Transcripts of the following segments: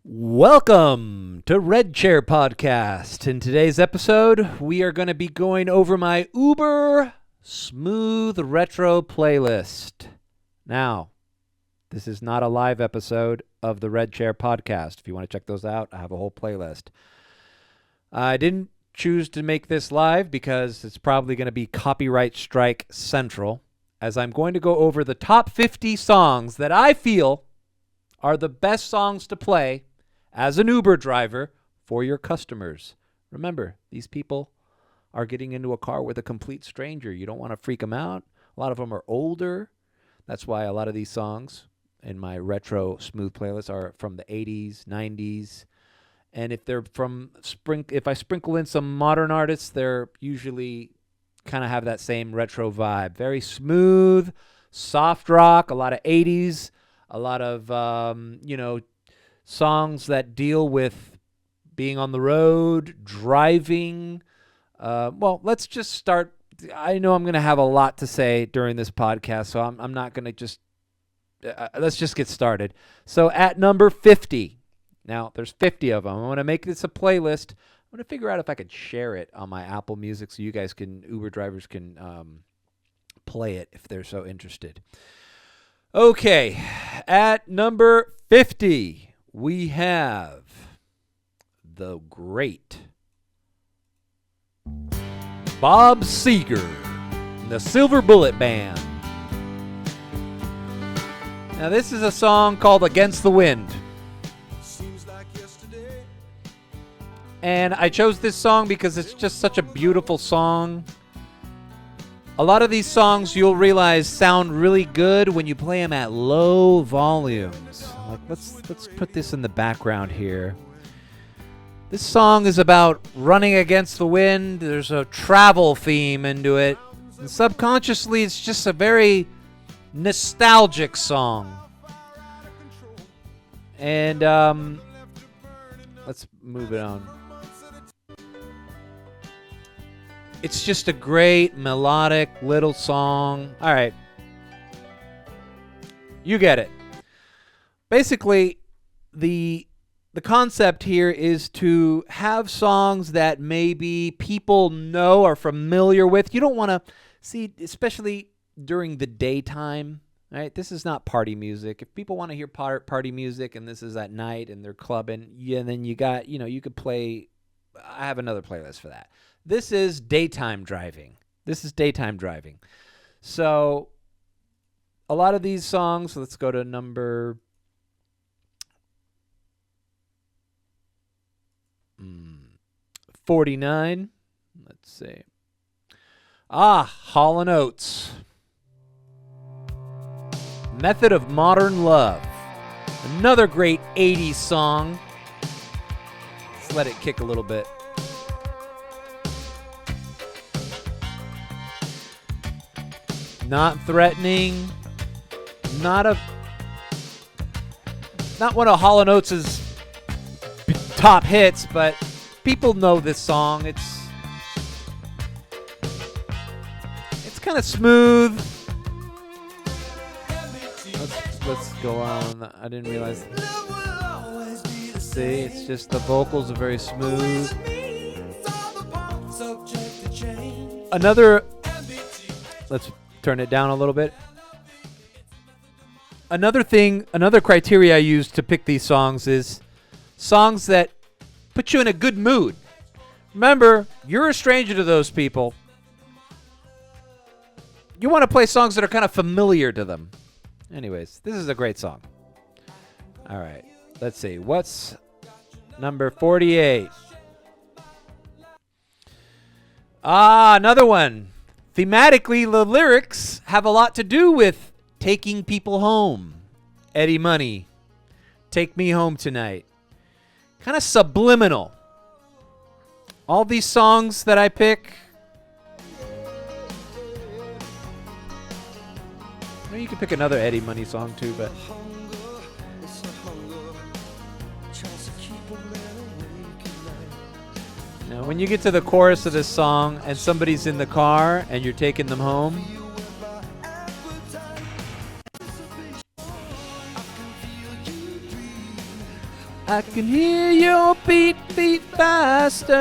Welcome to Red Chair Podcast. In today's episode, we are going to be going over my uber smooth retro playlist. Now, this is not a live episode of the Red Chair Podcast. If you want to check those out, I have a whole playlist. I didn't choose to make this live because it's probably going to be copyright strike central, as I'm going to go over the top 50 songs that I feel are the best songs to play as an Uber driver for your customers. Remember, these people are getting into a car with a complete stranger. You don't want to freak them out. A lot of them are older. That's why a lot of these songs in my retro smooth playlist are from the 80s, 90s. And if they're if I sprinkle in some modern artists, they're usually kind of have that same retro vibe. Very smooth, soft rock, a lot of 80s, a lot of, songs that deal with being on the road, driving. Let's just start. I know I'm going to have a lot to say during this podcast, so I'm not going to just... let's just get started. So at number 50, now there's 50 of them. I want to make this a playlist. I'm going to figure out if I could share it on my Apple Music so you guys Uber drivers can play it if they're so interested. Okay, at number 50, we have the great Bob Seger, the Silver Bullet Band. Now, this is a song called Against the Wind. And I chose this song because it's just such a beautiful song. A lot of these songs you'll realize sound really good when you play them at low volumes. Like, let's put this in the background here. This song is about running against the wind. There's a travel theme into it. And subconsciously, it's just a very nostalgic song. And let's move it on. It's just a great melodic little song. All right. You get it. Basically, the concept here is to have songs that maybe people know, are familiar with. You don't want to see, especially during the daytime, right? This is not party music. If people want to hear party music and this is at night and they're clubbing, and then you got, you could play. I have another playlist for that. This is daytime driving. So a lot of these songs, let's go to number 49. Let's see. Hall and Oates. Method of Modern Love. Another great 80s song. Let's let it kick a little bit. Not threatening. Not one of Hall and Oates' top hits, but people know this song. It's kind of smooth. Let's go on. I didn't realize. See, it's just the vocals are very smooth. Let's turn it down a little bit. Another criteria I use to pick these songs is songs that put you in a good mood. Remember, you're a stranger to those people. You want to play songs that are kind of familiar to them. Anyways, this is a great song. All right, let's see. What's number 48? Another one. Thematically, the lyrics have a lot to do with taking people home. Eddie Money, Take Me Home Tonight. Kind of subliminal. All these songs that I pick. Well, you could pick another Eddie Money song too, but... Now, when you get to the chorus of this song and somebody's in the car and you're taking them home, I can hear your beat faster.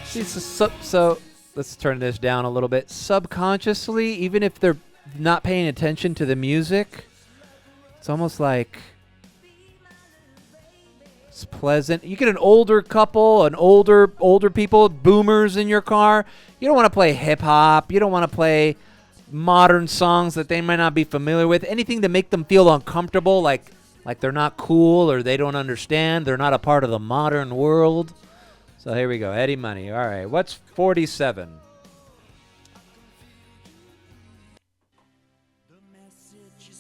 See, so let's turn this down a little bit. Subconsciously, even if they're not paying attention to the music, it's almost like it's pleasant. You get an older couple, older people, boomers in your car. You don't want to play hip hop. You don't want to play modern songs that they might not be familiar with. Anything to make them feel uncomfortable, like they're not cool or they don't understand. They're not a part of the modern world. So here we go. Eddie Money. All right. What's 47?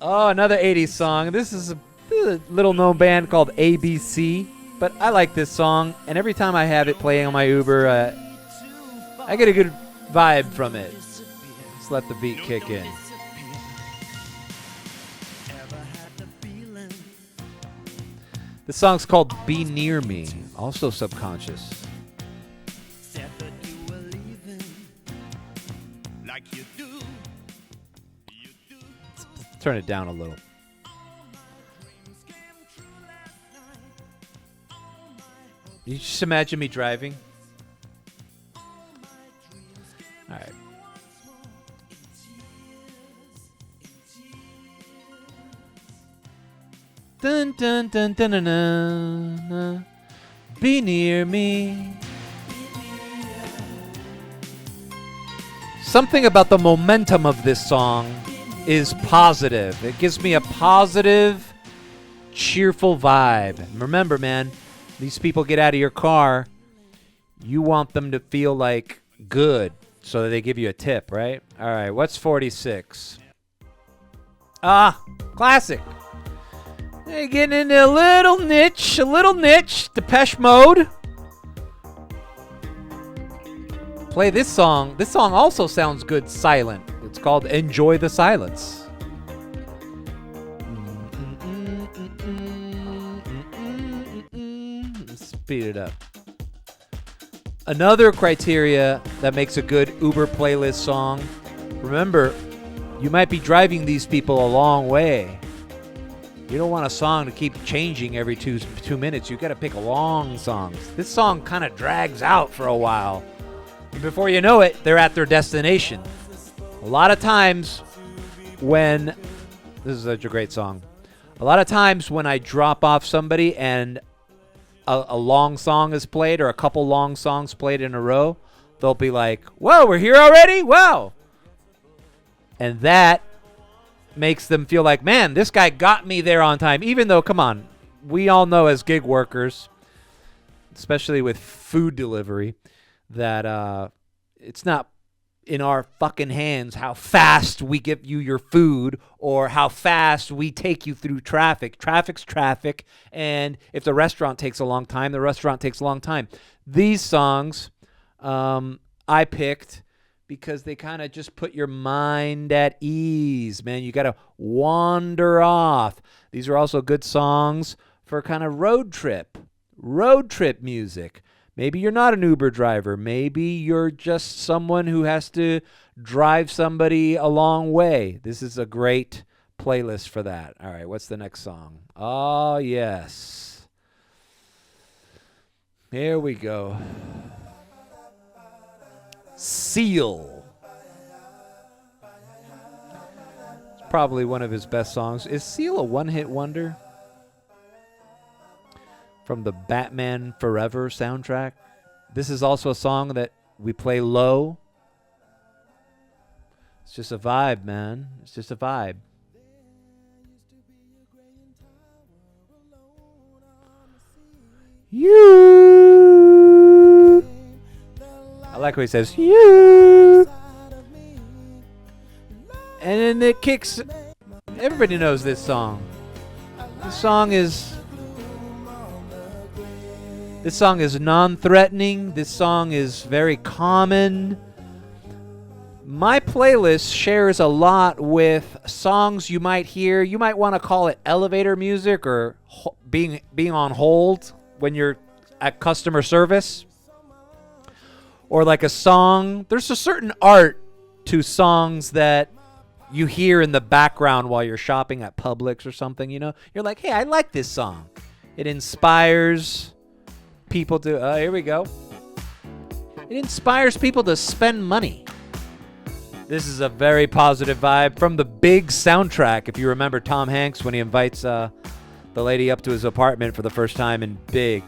Oh, another 80s song. This is a little known band called ABC, but I like this song, and every time I have it playing on my Uber, I get a good vibe from it. Let's let the beat kick in. This song's called Be Near Me, also Subconscious. Let's turn it down a little. You just imagine me driving. All right. Dun dun dun dun dun dun. Dun. Be near me. Something about the momentum of this song is positive. It gives me a positive, cheerful vibe. And remember, man, these people get out of your car, you want them to feel like good, so that they give you a tip, right? All right, what's 46? Classic. Hey, getting into a little niche, Depeche Mode. Play this song. This song also sounds good silent. It's called Enjoy the Silence. Speed it up. Another criteria that makes a good Uber playlist song. Remember, you might be driving these people a long way. You don't want a song to keep changing every two minutes. You got to pick long songs. This song kind of drags out for a while. And before you know it, they're at their destination. A lot of times when... This is such a great song. A lot of times when I drop off somebody and a long song is played or a couple long songs played in a row, they'll be like, whoa, we're here already? Wow. And that makes them feel like, man, this guy got me there on time. Even though, come on, we all know as gig workers, especially with food delivery, that it's not in our fucking hands how fast we give you your food or how fast we take you through traffic. Traffic's traffic, and if the restaurant takes a long time, the restaurant takes a long time. These songs I picked because they kind of just put your mind at ease, man. You got to wander off. These are also good songs for kind of road trip music. Maybe you're not an Uber driver. Maybe you're just someone who has to drive somebody a long way. This is a great playlist for that. All right, what's the next song? Oh, yes. Here we go. Seal. It's probably one of his best songs. Is Seal a one-hit wonder? From the Batman Forever soundtrack. This is also a song that we play low. It's just a vibe, man. It's just a vibe. You. I like what he says. You. And then it kicks. Everybody knows this song. This song is non-threatening. This song is very common. My playlist shares a lot with songs you might hear. You might want to call it elevator music or being on hold when you're at customer service. Or like a song. There's a certain art to songs that you hear in the background while you're shopping at Publix or something, you know? You're like, hey, I like this song. It inspires people to, here we go. It inspires people to spend money. This is a very positive vibe from the Big soundtrack. If you remember Tom Hanks when he invites the lady up to his apartment for the first time in Big.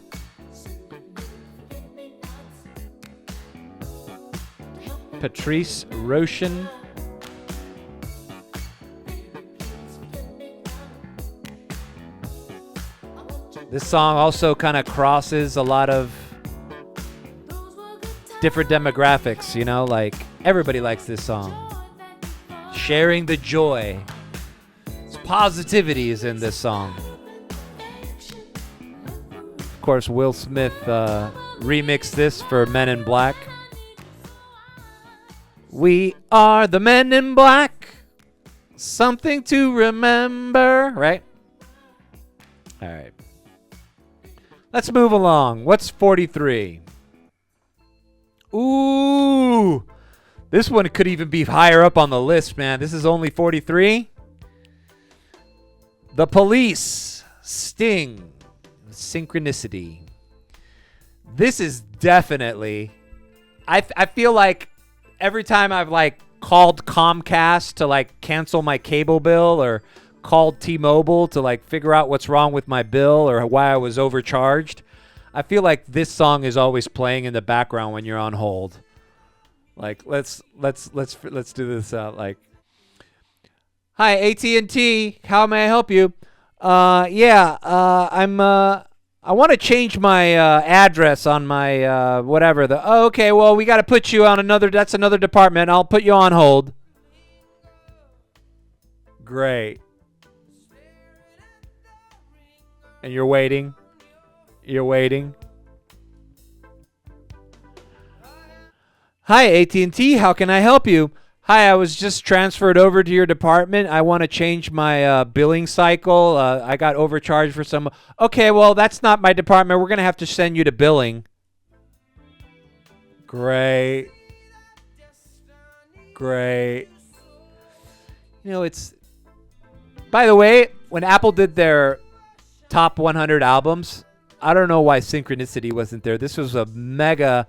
Patrice, Rushen. This song also kind of crosses a lot of different demographics, you know, like everybody likes this song. Sharing the joy. Positivity is in this song. Of course, Will Smith remixed this for Men in Black. We are the Men in Black. Something to remember, right? All right. Let's move along. What's 43? Ooh. This one could even be higher up on the list, man. This is only 43. The Police, Sting, Synchronicity. This is definitely, I feel like every time I've like called Comcast to like cancel my cable bill or called T-Mobile to like figure out what's wrong with my bill or why I was overcharged, I feel like this song is always playing in the background when you're on hold. Like let's do this out. Like, hi AT&T, how may I help you? I want to change my address on my whatever. Okay, well we got to put you on that's another department. I'll put you on hold. Great. And you're waiting. You're waiting. Hi, AT&T. How can I help you? Hi, I was just transferred over to your department. I want to change my billing cycle. I got overcharged for some. Okay, well, that's not my department. We're going to have to send you to billing. Great. Great. You know, it's... By the way, when Apple did their top 100 albums, I don't know why Synchronicity wasn't there. This was a mega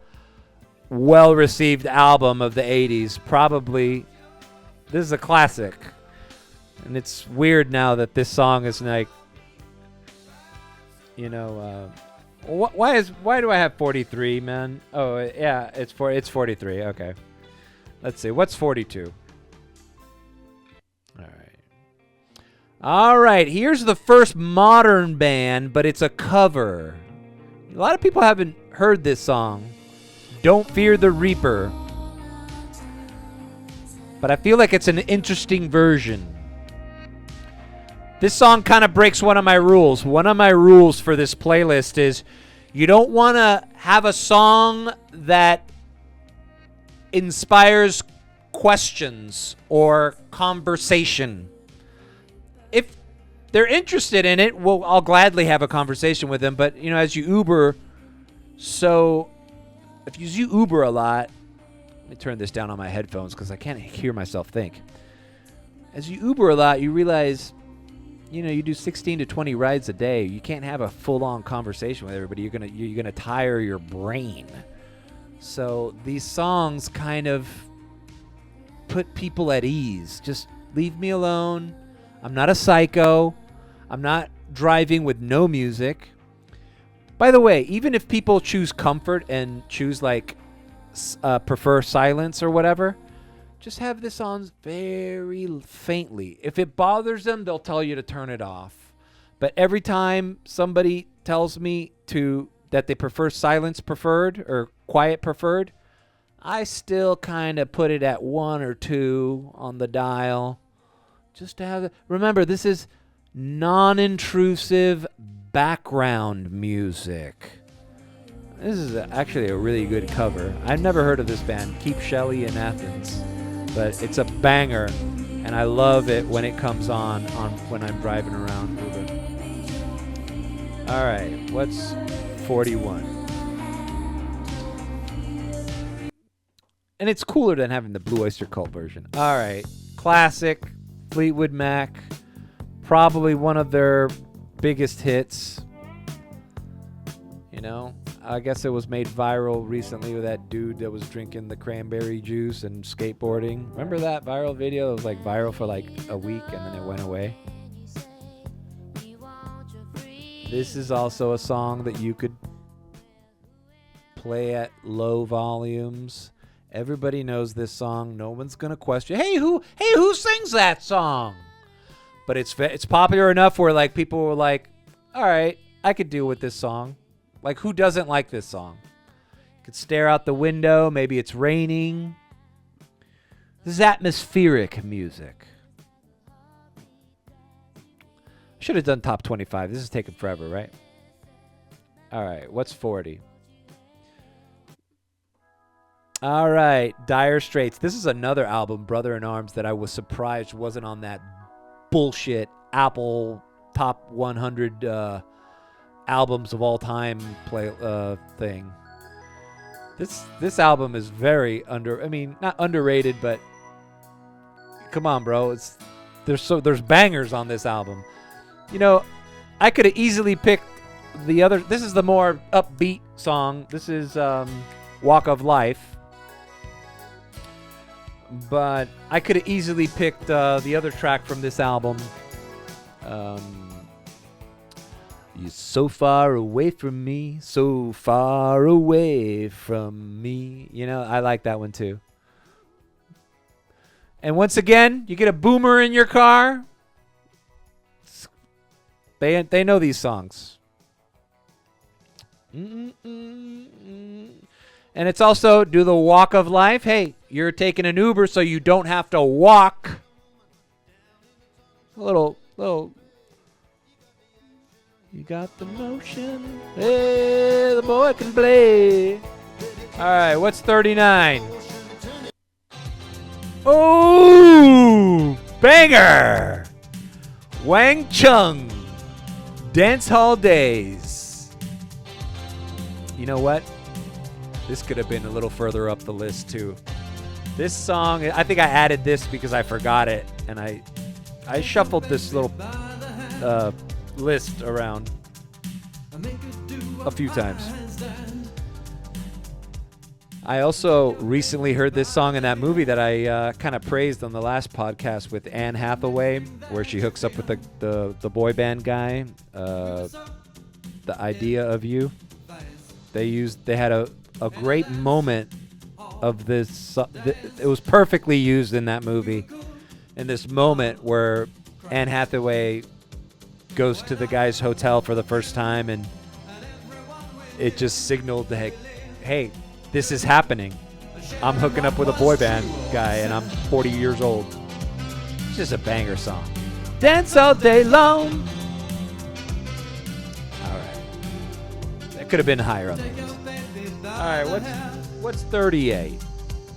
well-received album of the 80s. Probably, this is a classic. And it's weird now that this song is like, you know, why do I have 43, man? Oh, yeah, it's 43. Okay. Let's see. What's 42? All right, here's the first modern band, but it's a cover. A lot of people haven't heard this song. Don't Fear the Reaper. But I feel like it's an interesting version. This song kind of breaks one of my rules. One of my rules for this playlist is you don't want to have a song that inspires questions or conversation. If they're interested in it, well, I'll gladly have a conversation with them. But, you know, as you Uber, so if you Uber a lot, let me turn this down on my headphones because I can't hear myself think. As you Uber a lot, you realize, you know, you do 16 to 20 rides a day. You can't have a full-on conversation with everybody. You're gonna tire your brain. So these songs kind of put people at ease. Just leave me alone. I'm not a psycho. I'm not driving with no music. By the way, even if people choose comfort and choose like prefer silence or whatever, just have this on very faintly. If it bothers them, they'll tell you to turn it off. But every time somebody tells me that they prefer silence preferred or quiet preferred, I still kind of put it at 1 or 2 on the dial. Just to have remember, this is non-intrusive background music. This is actually a really good cover. I've never heard of this band, Keep Shelly in Athens, but it's a banger, and I love it when it comes on when I'm driving around. All right, what's 41? And it's cooler than having the Blue Oyster Cult version. All right. Classic Fleetwood Mac. Probably one of their biggest hits. You know, I guess it was made viral recently with that dude that was drinking the cranberry juice and skateboarding. Remember that viral video? It was like viral for like a week and then it went away. This is also a song that you could play at low volumes. Everybody knows this song. No one's gonna question. Hey, who sings that song? But it's popular enough where like people were like, all right, I could deal with this song. Like, who doesn't like this song? You could stare out the window. Maybe it's raining. This is atmospheric music. Should have done top 25. This is taking forever, right? All right, what's 40? All right, Dire Straits. This is another album, Brother in Arms, that I was surprised wasn't on that bullshit Apple top 100 albums of all time thing. This album is very not underrated, but come on, bro. There's bangers on this album. You know, I could have easily picked the other. This is the more upbeat song. This is Walk of Life. But I could have easily picked the other track from this album. You're so far away from me, so far away from me. You know, I like that one too. And once again, you get a boomer in your car. They know these songs. And it's also do the walk of life. Hey, you're taking an Uber so you don't have to walk. A little. You got the motion. Hey, the boy can play. All right, what's 39? Oh, banger! Wang Chung, Dance Hall Days. You know what? This could have been a little further up the list too. This song, I think I added this because I forgot it, and I shuffled this little list around a few times. I also recently heard this song in that movie that I kind of praised on the last podcast with Anne Hathaway, where she hooks up with the boy band guy. The Idea of You. They had a great moment of this. It was perfectly used in that movie. In this moment where Anne Hathaway goes to the guy's hotel for the first time, and it just signaled that, hey, this is happening. I'm hooking up with a boy band guy, and I'm 40 years old. It's just a banger song. Dance all day long. All right. That could have been higher on the list. All right, what's 38?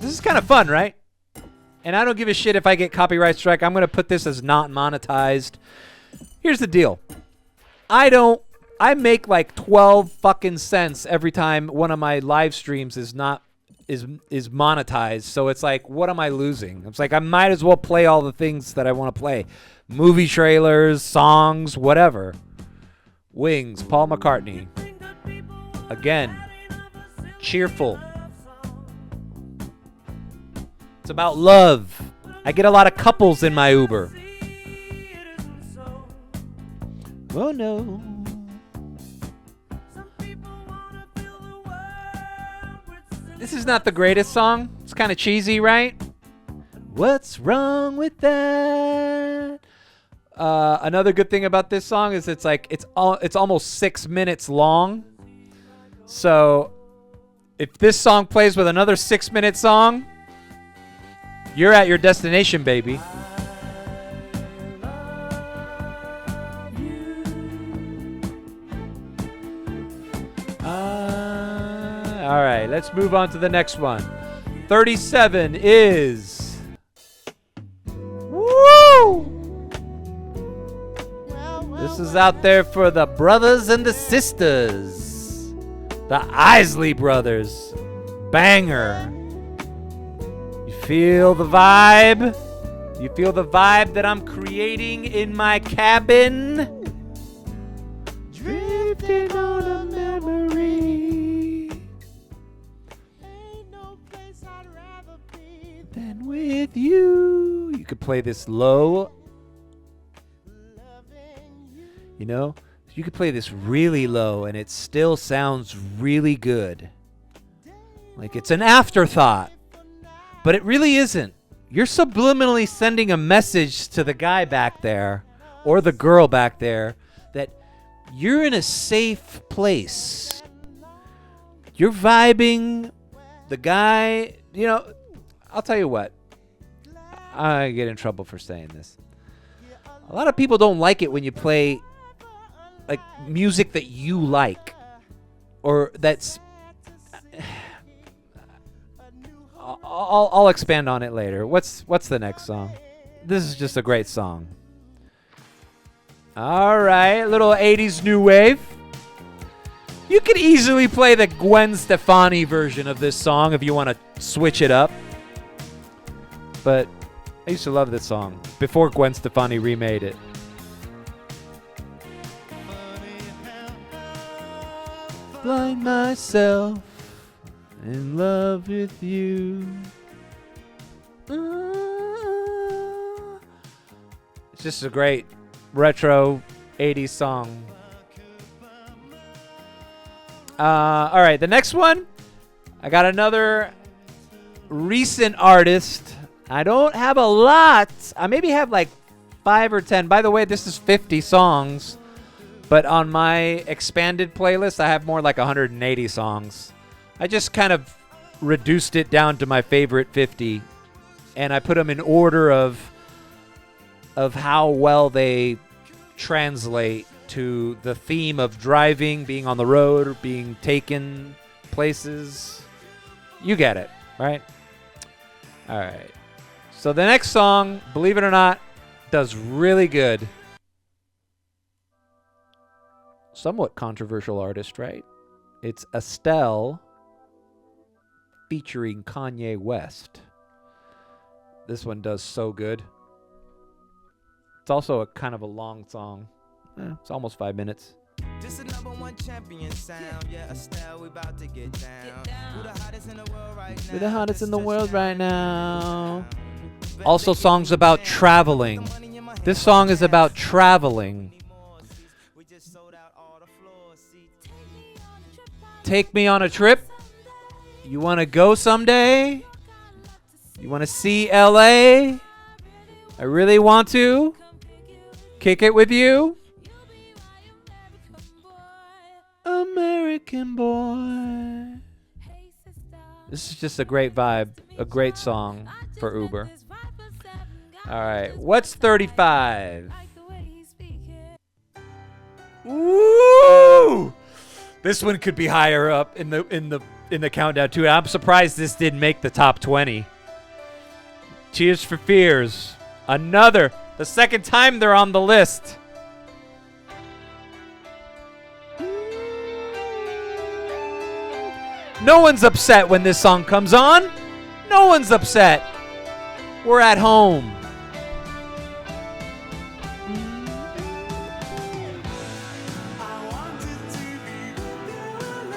This is kind of fun, right? And I don't give a shit if I get copyright strike. I'm going to put this as not monetized. Here's the deal. I make like 12 fucking cents every time one of my live streams is monetized. So it's like, what am I losing? It's like I might as well play all the things that I want to play. Movie trailers, songs, whatever. Wings, Paul McCartney. Again, cheerful. It's about love. I get a lot of couples in my Uber. Oh no. This is not the greatest song. It's kind of cheesy, right? What's wrong with that? Another good thing about this song is it's almost 6 minutes long. So if this song plays with another 6-minute song, you're at your destination, baby. All right, let's move on to the next one. 37 is... Woo! This is out there for the brothers and the sisters. The Isley brothers. Banger. feel the vibe? You feel the vibe that I'm creating in my cabin? Drifting on a memory. Ain't no place I'd rather be than with you. You could play this low. You know? You could play this really low and it still sounds really good. Like it's an afterthought. But it really isn't. You're subliminally sending a message to the guy back there or the girl back there that you're in a safe place. You're vibing. The guy, you know, I'll tell you what. I get in trouble for saying this. A lot of people don't like it when you play like music that you like or that's I'll expand on it later. What's the next song? This is just a great song. All right, little 80s new wave. You could easily play the Gwen Stefani version of this song if you want to switch it up. But I used to love this song before Gwen Stefani remade it. Blind myself in love with you. It's just a great retro 80s song. All right, the next one, I got another recent artist. I don't have a lot. I maybe have like 5 or 10. By the way, this is 50 songs. But on my expanded playlist, I have more like 180 songs. I just kind of reduced it down to my favorite 50, and I put them in order of how well they translate to the theme of driving, being on the road, or being taken places. You get it, right? All right. So the next song, believe it or not, does really good. Somewhat controversial artist, right? It's Estelle featuring Kanye West. This one does so good. It's also a kind of a long song. It's almost 5 minutes. Just a number one champion sound. Yeah, Estelle, we about to get down. Who the hottest in the world right now? We're the hottest in the world right now. Also songs about traveling. This song is about traveling. Take me on a trip. You want to go someday? You want to see LA? I really want to. Kick it with you. American boy. This is just a great vibe. A great song for Uber. All right. What's 35? Woo! This one could be higher up in the countdown too. I'm surprised this didn't make the top 20. Tears for Fears. Another. The second time they're on the list. No one's upset when this song comes on. No one's upset. We're at home.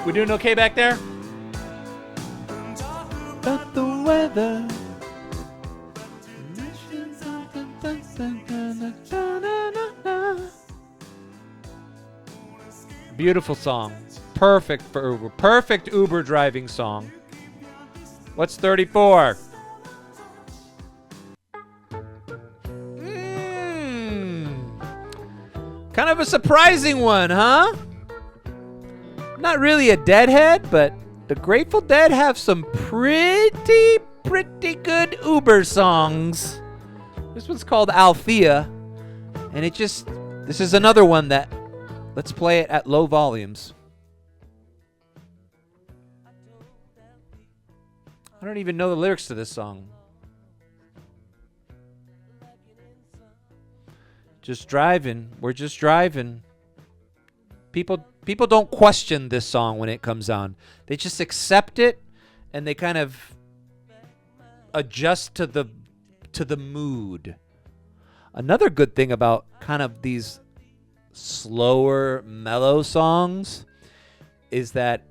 We doing okay back there? But the weather. Beautiful song. Perfect for Uber. Perfect Uber driving song. What's 34? Kind of a surprising one, huh? Not really a Deadhead, but the Grateful Dead have some pretty good Uber songs. This one's called Althea, and this is another one that, let's play it at low volumes. I don't even know the lyrics to this song. Just driving. We're just driving. People don't question this song when it comes on. They just accept it, and they kind of adjust to the mood. Another good thing about kind of these slower, mellow songs is that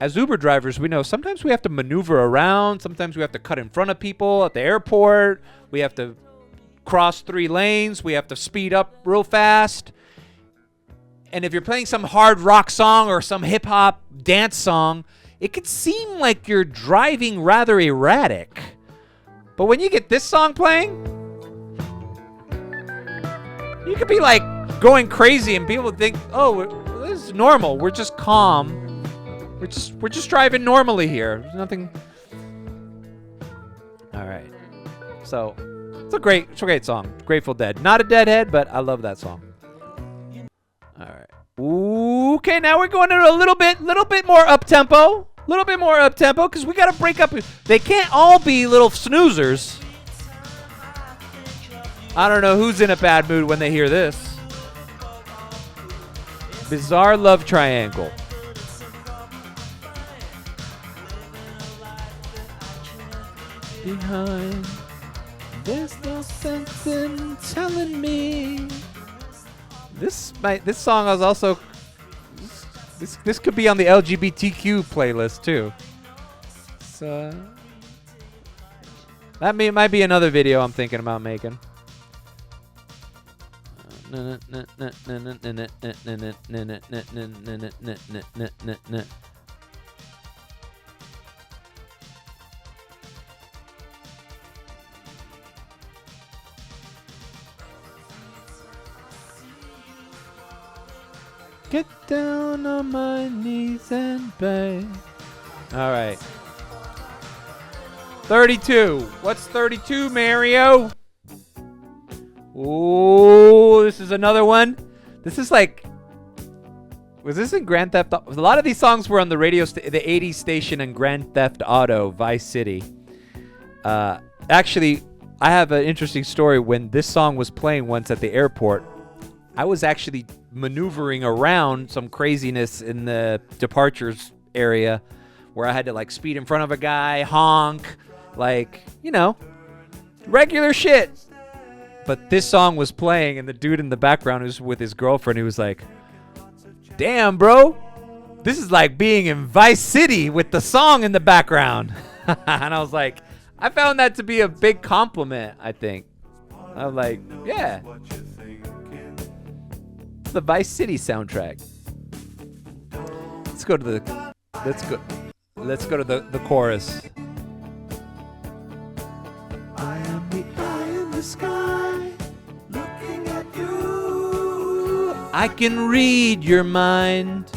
as Uber drivers, we know sometimes we have to maneuver around. Sometimes we have to cut in front of people at the airport. We have to cross 3 lanes. We have to speed up real fast. And if you're playing some hard rock song or some hip-hop dance song, it could seem like you're driving rather erratic. But when you get this song playing, you could be like going crazy and people think, oh, this is normal. We're just calm. We're just driving normally here. There's nothing. All right. So it's a great song. Grateful Dead. Not a Deadhead, but I love that song. All right. Okay, now we're going to a little bit more up tempo. A little bit more up tempo because we got to break up. They can't all be little snoozers. I don't know who's in a bad mood when they hear this. Bizarre Love Triangle. Behind, there's no sense in telling me. This song is also. This could be on the LGBTQ playlist too. So that might be another video I'm thinking about making. Get down on my knees and beg. All right. 32. What's 32, Mario? Ooh, this is another one. This is like... Was this in Grand Theft Auto? A lot of these songs were on the radio, the 80s station in Grand Theft Auto, Vice City. Actually, I have an interesting story. When this song was playing once at the airport, I was actually maneuvering around some craziness in the departures area where I had to like speed in front of a guy, honk, like, you know, regular shit. But this song was playing and the dude in the background was with his girlfriend. He was like, damn, bro, this is like being in Vice City with the song in the background. And I was like, I found that to be a big compliment, I think. I was like, yeah. The Vice City soundtrack. Let's go to the chorus. I am the eye in the sky, looking at you. I can read your mind.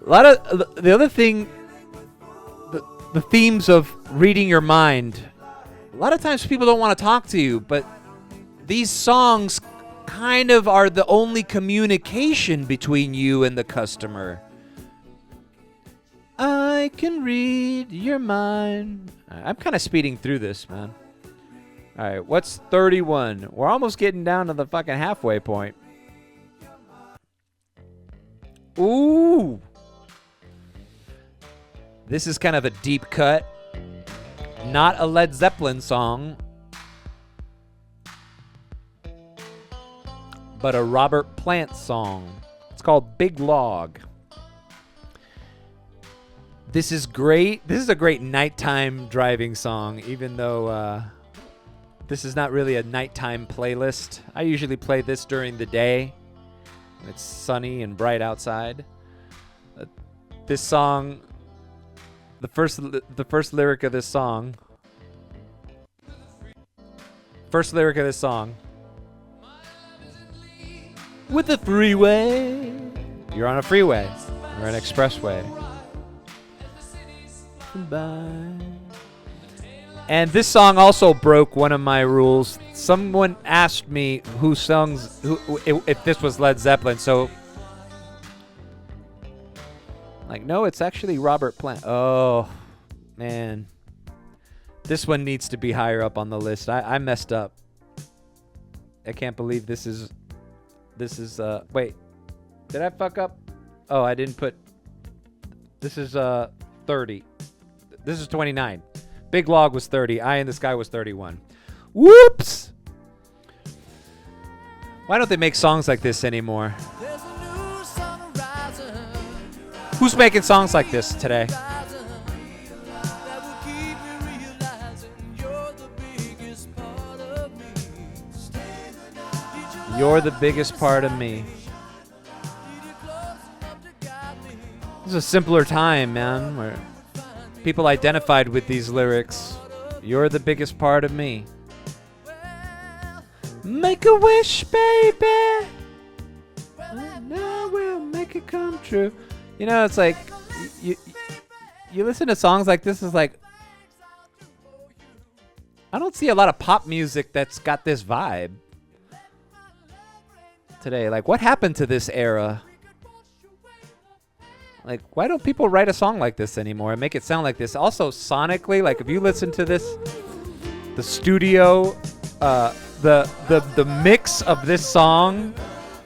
A lot of the other thing, the themes of reading your mind. A lot of times people don't want to talk to you, but these songs kind of are the only communication between you and the customer. I can read your mind. I'm kind of speeding through this, man. All right, what's 31? We're almost getting down to the fucking halfway point. Ooh. This is kind of a deep cut. Not a Led Zeppelin song, but a Robert Plant song. It's called Big Log. This is great. This is a great nighttime driving song, even though this is not really a nighttime playlist. I usually play this during the day when it's sunny and bright outside. This song, the first lyric of this song. First lyric of this song. With the freeway. You're on a freeway or an expressway. Goodbye. And this song also broke one of my rules. Someone asked me if this was Led Zeppelin. So, like, no, it's actually Robert Plant. Oh, man. This one needs to be higher up on the list. I messed up. I can't believe this is, wait, did I fuck up? Oh, I didn't put, this is 30. This is 29. Big Log was 30. Eye in the Sky was 31. Whoops! Why don't they make songs like this anymore? Who's making songs like this today? You're the biggest part of me. It was a simpler time, man, where people identified with these lyrics. You're the biggest part of me. Make a wish, baby. And I will make it come true. You know, it's like you listen to songs like this, it's like I don't see a lot of pop music that's got this vibe today. Like, what happened to this era? Like, why don't people write a song like this anymore and make it sound like this? Also, sonically, like if you listen to this, the studio, the mix of this song,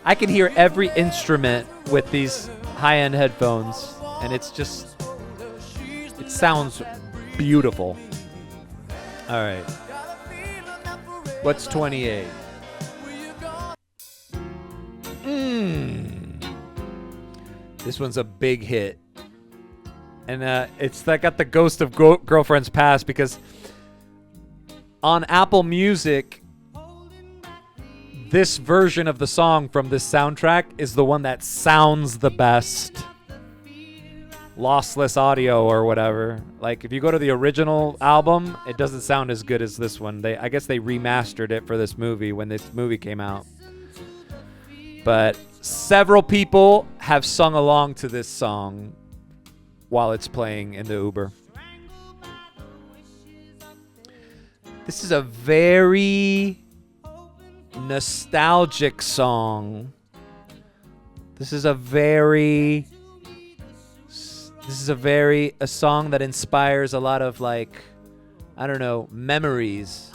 I can hear every instrument with these high-end headphones, and it's just, it sounds beautiful. All right. What's 28? This one's a big hit. And it's like got the ghost of Girlfriend's Past, because on Apple Music, this version of the song from this soundtrack is the one that sounds the best. Lossless audio or whatever. Like, if you go to the original album, it doesn't sound as good as this one. I guess they remastered it for this movie when this movie came out. But several people have sung along to this song while it's playing in the Uber. This is a very nostalgic song. This is a song that inspires a lot of, like, I don't know, memories.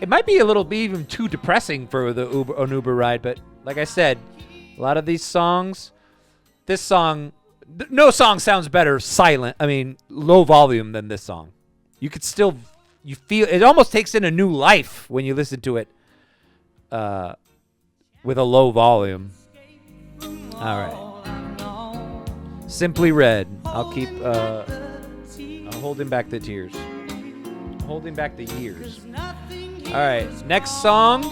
It might be a little bit even too depressing for an Uber ride, but like I said, a lot of these songs, this song, no song sounds better silent, low volume than this song. You could still, you feel, it almost takes in a new life when you listen to it with a low volume. All right. Simply Red. I'll keep holding back the tears. Holding back the years. All right, next song,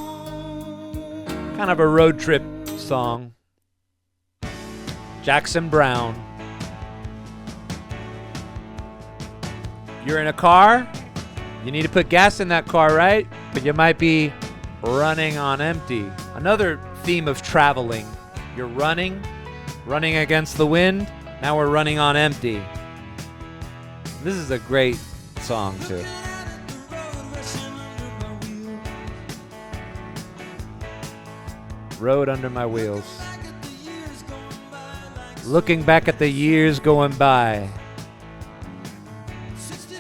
kind of a road trip song. Jackson Browne. You're in a car. You need to put gas in that car, right? But you might be running on empty. Another theme of traveling. You're running against the wind. Now we're running on empty. This is a great song, too. Road under my wheels. Looking back at the years going by. It's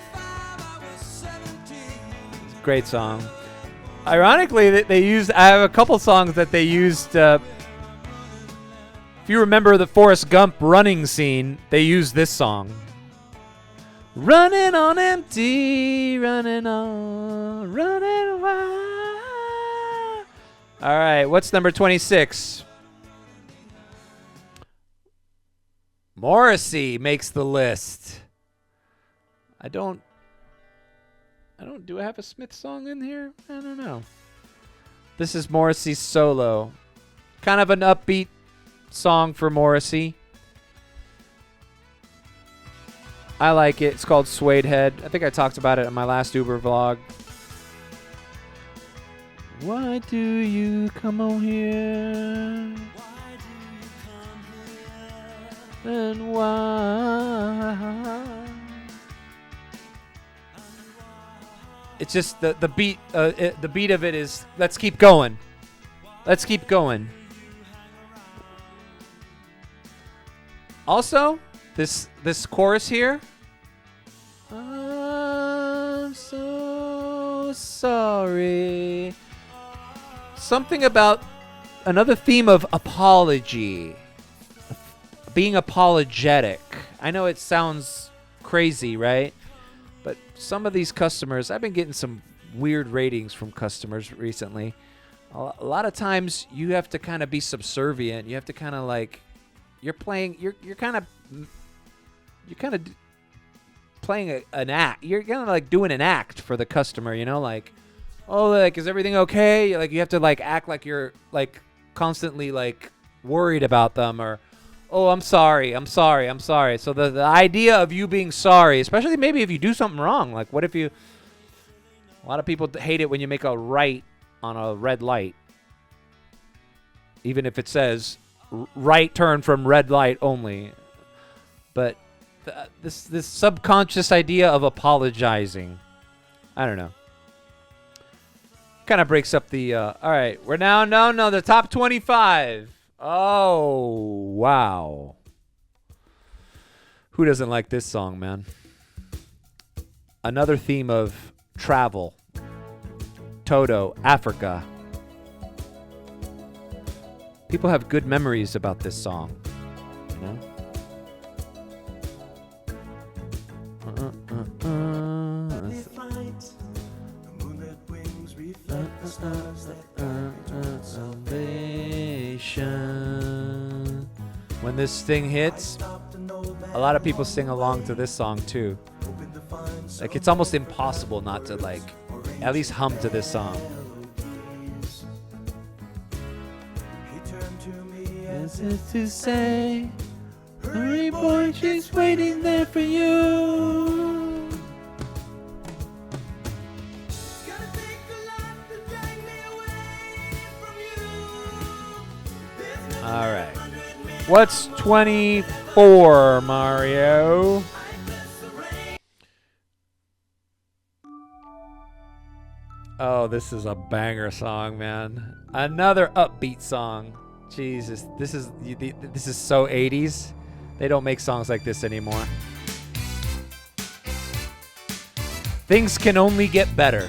a great song. Ironically, I have a couple songs that they used. If you remember the Forrest Gump running scene, they used this song. Running on empty, running wild. All right, what's number 26? Morrissey makes the list. Do I have a Smith song in here? I don't know. This is Morrissey's solo. Kind of an upbeat song for Morrissey. I like it. It's called Suedehead. I think I talked about it in my last Uber vlog. Why do you come on here? And why? It's just the beat. The beat of it is let's keep going. Let's keep going. Also, this chorus here. I'm so sorry. Something about another theme of apology. Being apologetic. I know it sounds crazy, right? some of these customers, I've been getting some weird ratings from customers recently. A lot of times you have to kind of be subservient. You have to kind of like, you're kind of playing an act. You're kind of like doing an act for the customer, you know, like, oh, like, is everything okay? Like, you have to like act like you're like constantly like worried about them, or, oh, I'm sorry. So the idea of you being sorry, especially maybe if you do something wrong, like what if you, a lot of people hate it when you make a right on a red light, even if it says right turn from red light only. But this subconscious idea of apologizing, I don't know, kind of breaks up the all right, we're now no the top 25. Oh wow, who doesn't like this song, man? Another theme of travel. Toto, Africa. People have good memories about this song, you know? When this thing hits, a lot of people sing along to this song too. Like, it's almost impossible not to like at least hum to this song. As if to say, hurry boy, she's waiting there for you. All right. What's 24, Mario? Oh, this is a banger song, man. Another upbeat song. Jesus, this is so 80s. They don't make songs like this anymore. Things can only get better.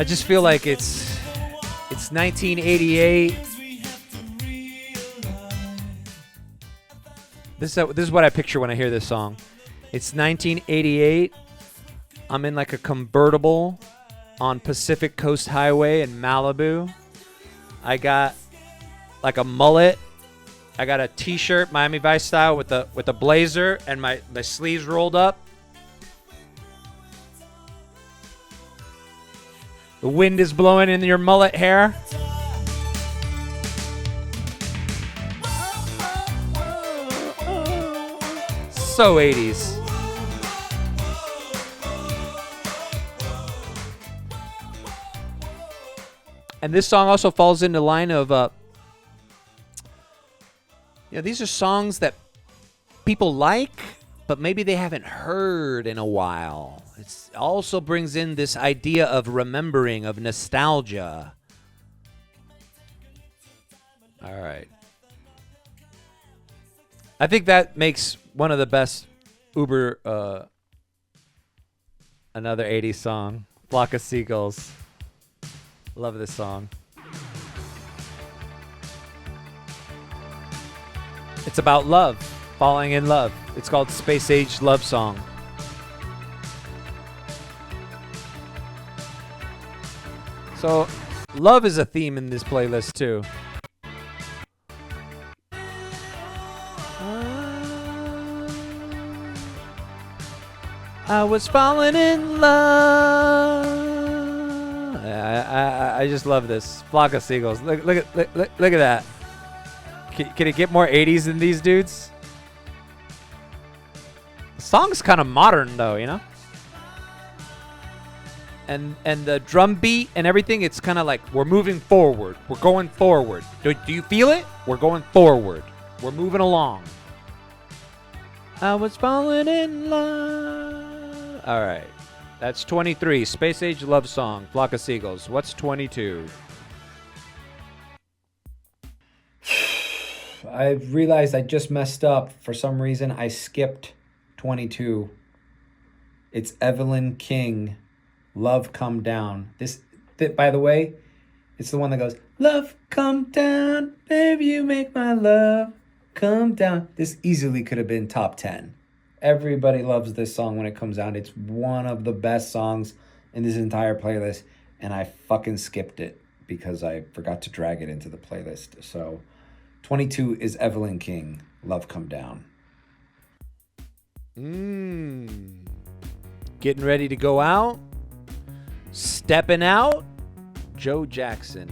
I just feel like it's 1988. This is what I picture when I hear this song. It's 1988. I'm in like a convertible on Pacific Coast Highway in Malibu. I got like a mullet. I got a t-shirt, Miami Vice style, with a blazer and my sleeves rolled up. The wind is blowing in your mullet hair. So 80s. And this song also falls into the line of, these are songs that people like, but maybe they haven't heard in a while. It also brings in this idea of remembering, of nostalgia. All right. I think that makes one of the best another 80s song, Flock of Seagulls. Love this song. It's about love, falling in love. It's called Space Age Love Song. So, love is a theme in this playlist too. I was falling in love. I just love this. Flock of Seagulls. Look at that. Can it get more 80s than these dudes? The song's kind of modern though, you know? And the drum beat and everything, it's kind of like we're moving forward. We're going forward. Do you feel it? We're going forward. We're moving along. I was falling in love. All right. That's 23. Space Age Love Song, Flock of Seagulls. What's 22? I realized I just messed up. For some reason, I skipped 22. It's Evelyn King, Love Come Down. By the way, it's the one that goes, Love, come down, baby, you make my love come down. This easily could have been top 10. Everybody loves this song when it comes out. It's one of the best songs in this entire playlist, and I fucking skipped it because I forgot to drag it into the playlist. So 22 is Evelyn King, Love Come Down. Getting ready to go out. Steppin' Out, Joe Jackson.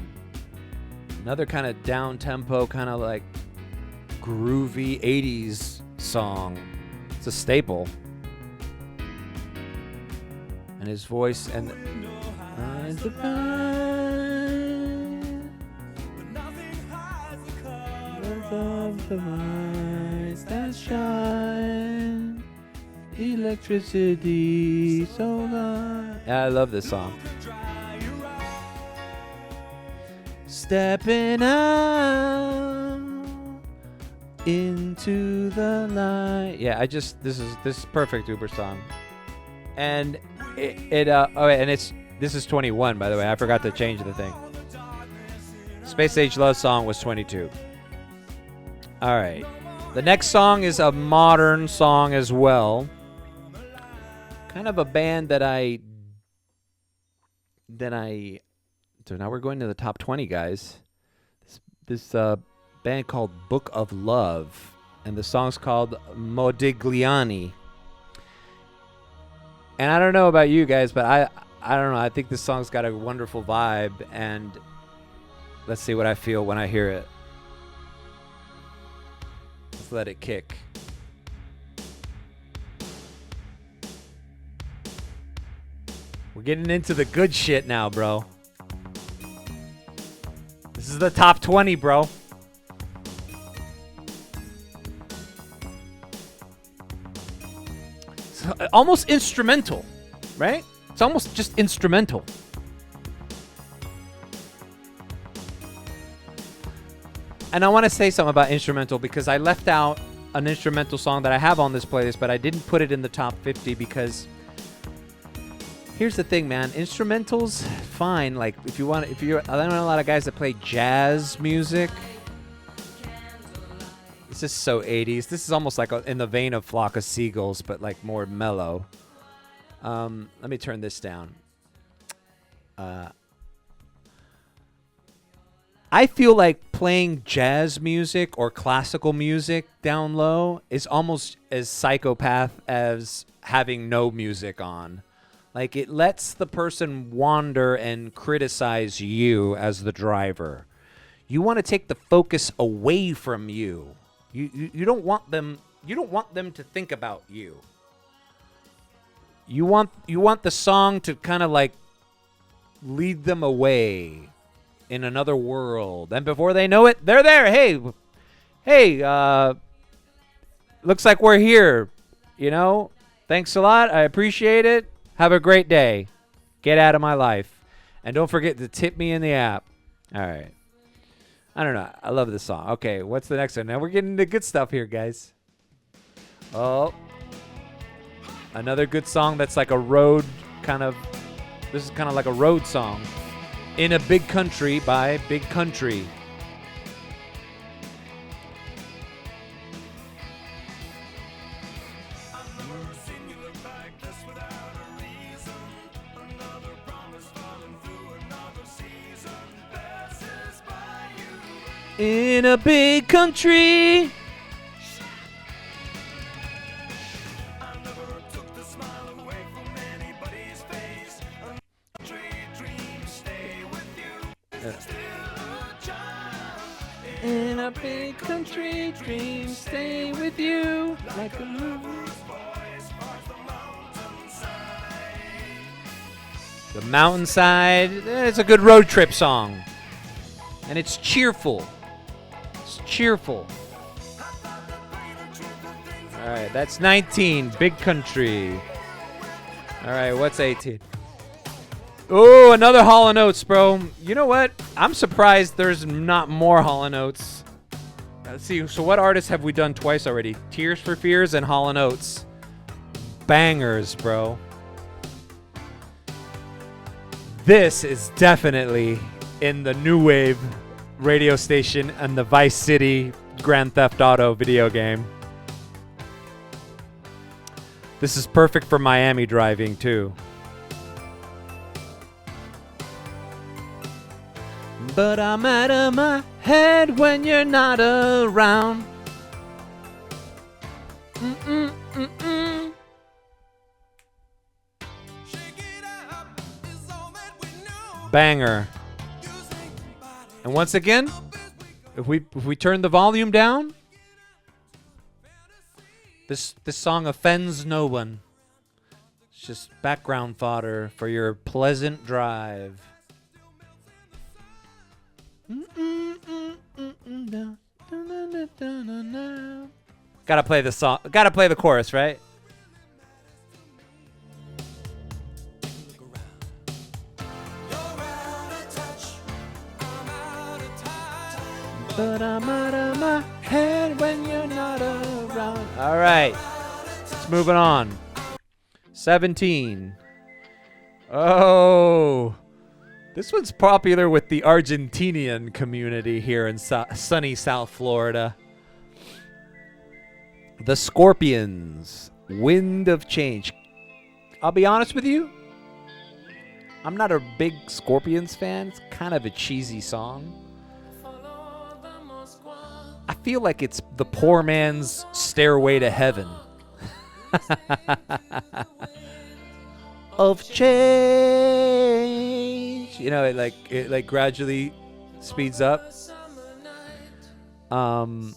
Another kind of down-tempo, kind of like groovy 80s song. It's a staple. And his voice and the lights that shine, electricity so light. Yeah, I love this song. Stepping out into the light. Yeah, this is perfect Uber song. And this is 21, by the way. I forgot to change the thing. Space Age Love Song was 22. All right. The next song is a modern song as well. Kind of a band that I so now we're going to the top 20, guys. This band called Book of Love, and the song's called Modigliani. And I don't know about you guys, but I don't know. I think this song's got a wonderful vibe, and let's see what I feel when I hear it. Let's let it kick. We're getting into the good shit now, bro. This is the top 20, bro. It's almost instrumental, right? It's almost just instrumental. And I want to say something about instrumental because I left out an instrumental song that I have on this playlist, but I didn't put it in the top 50 because here's the thing, man. Instrumentals, fine. Like I know a lot of guys that play jazz music. It's just so 80s. This is almost like in the vein of Flock of Seagulls, but like more mellow. Let me turn this down. I feel like playing jazz music or classical music down low is almost as psychopath as having no music on. Like, it lets the person wander and criticize you as the driver. You want to take the focus away from you. You don't want them to think about you. You want the song to kind of like lead them away in another world. And before they know it, they're there. Hey, looks like we're here. You know, thanks a lot. I appreciate it. Have a great day. Get out of my life. And don't forget to tip me in the app. All right. I don't know. I love this song. Okay, what's the next one? Now we're getting into good stuff here, guys. Oh. Another good song that's like a road kind of... This is kind of like a road song. In a Big Country by Big Country. In a big country. In a big country, dreams stay with you like a movie. The Mountainside. It's a good road trip song. And it's cheerful. It's cheerful. All right, that's 19. Big Country. All right, what's 18? Oh, another Hall and Oates, bro. You know what? I'm surprised there's not more Hall and Oates. Let's see. So what artists have we done twice already? Tears for Fears and Hall and Oates. Bangers, bro. This is definitely in the new wave radio station and the Vice City Grand Theft Auto video game. This is perfect for Miami driving too. But I'm out of my head when you're not around. Banger. And once again, if we turn the volume down, this song offends no one. It's just background fodder for your pleasant drive. Gotta play the song. Gotta play the chorus, right? But I'm out of my head when you're not around. All right, let's move it on. 17. Oh. This one's popular with the Argentinian community here in sunny South Florida. The Scorpions, Wind of Change. I'll be honest with you, I'm not a big Scorpions fan. It's kind of a cheesy song. I feel like it's the poor man's Stairway to Heaven. Of change, you know, it like gradually speeds up. I'll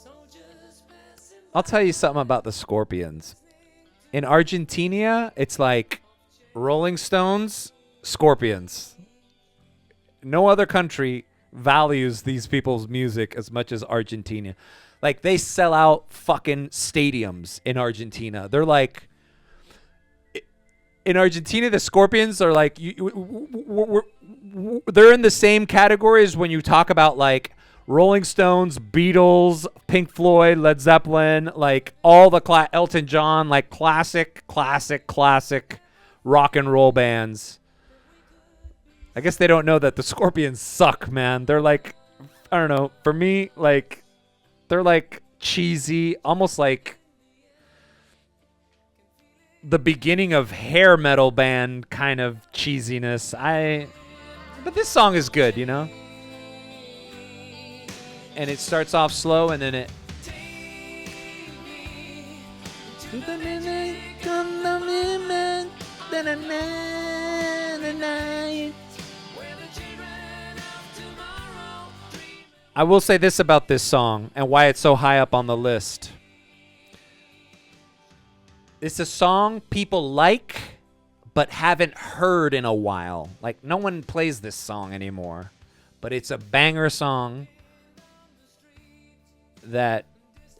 tell you something about the Scorpions. In Argentina, it's like Rolling Stones, Scorpions. No other country values these people's music as much as Argentina. Like, they sell out fucking stadiums in Argentina. They're like, in Argentina, the Scorpions are like, they're in the same category as when you talk about like Rolling Stones, Beatles, Pink Floyd, Led Zeppelin, like all the Elton John, like classic rock and roll bands. I guess they don't know that the Scorpions suck, man. They're like, I don't know. For me, like, they're like cheesy, almost like the beginning of hair metal band kind of cheesiness. But this song is good, you know? And it starts off slow and then it I will say this about this song and why it's so high up on the list. It's a song people like, but haven't heard in a while. Like, no one plays this song anymore. But it's a banger song that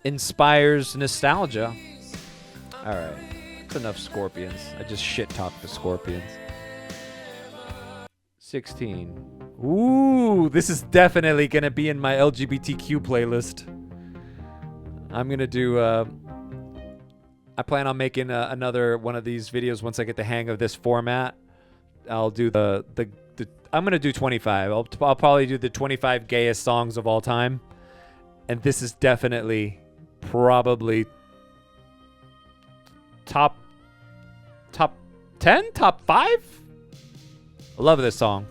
inspires nostalgia. All right. That's enough Scorpions. I just shit-talked the Scorpions. 16. Ooh, this is definitely going to be in my LGBTQ playlist. I'm going to do... I plan on making another one of these videos once I get the hang of this format. I'll do the I'm going to do 25. I'll probably do the 25 gayest songs of all time. And this is definitely probably top 10, top 5. I love this song.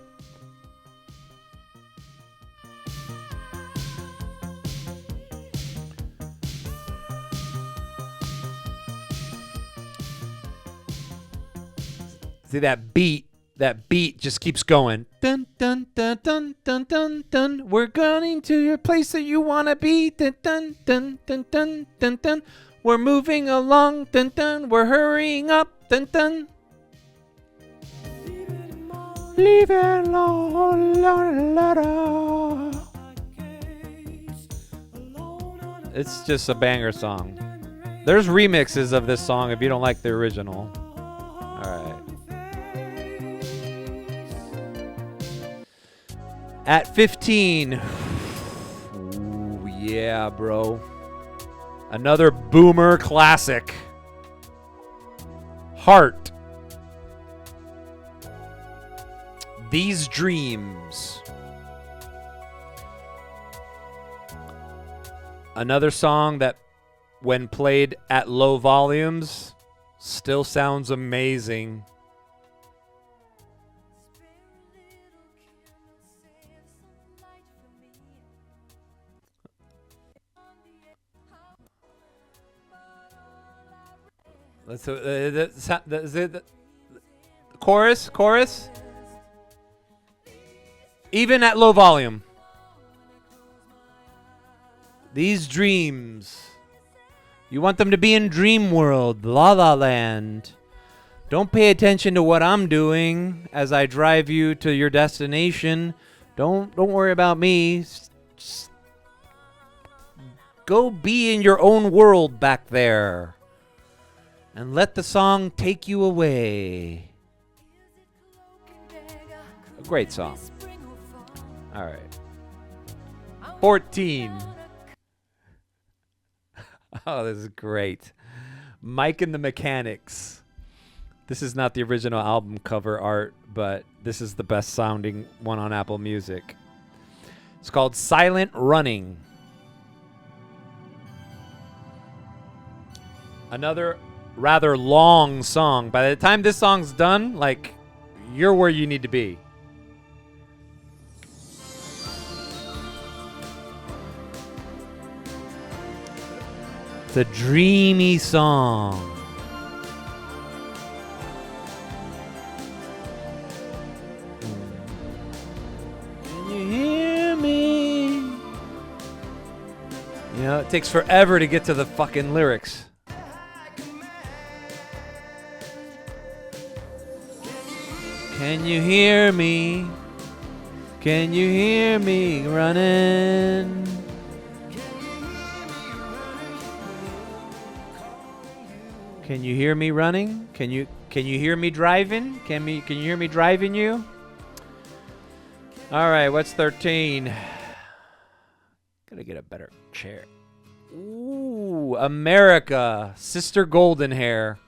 See that beat just keeps going. Dun dun dun dun dun dun dun. We're going to your place that you wanna be. Dun dun dun dun dun dun dun. We're moving along. Dun dun. We're hurrying up. Dun dun. Leave it alone. It's just a banger song. There's remixes of this song if you don't like the original. All right. At 15, ooh, yeah, bro. Another boomer classic. Heart. These Dreams. Another song that, when played at low volumes, still sounds amazing. Let's the chorus. Even at low volume. These dreams. You want them to be in dream world, la la land. Don't pay attention to what I'm doing as I drive you to your destination. Don't worry about me. Just go be in your own world back there. And let the song take you away. A great song. All right. 14. Oh, this is great. Mike and the Mechanics. This is not the original album cover art, but this is the best sounding one on Apple Music. It's called Silent Running. Another rather long song. By the time this song's done, like, you're where you need to be. It's a dreamy song. Can you hear me? You know, it takes forever to get to the fucking lyrics. Can you hear me? Can you hear me running? Can you hear me running? Can you hear me driving? Can you hear me driving you? All right, what's 13? Gotta get a better chair. Ooh, America, Sister Golden Hair.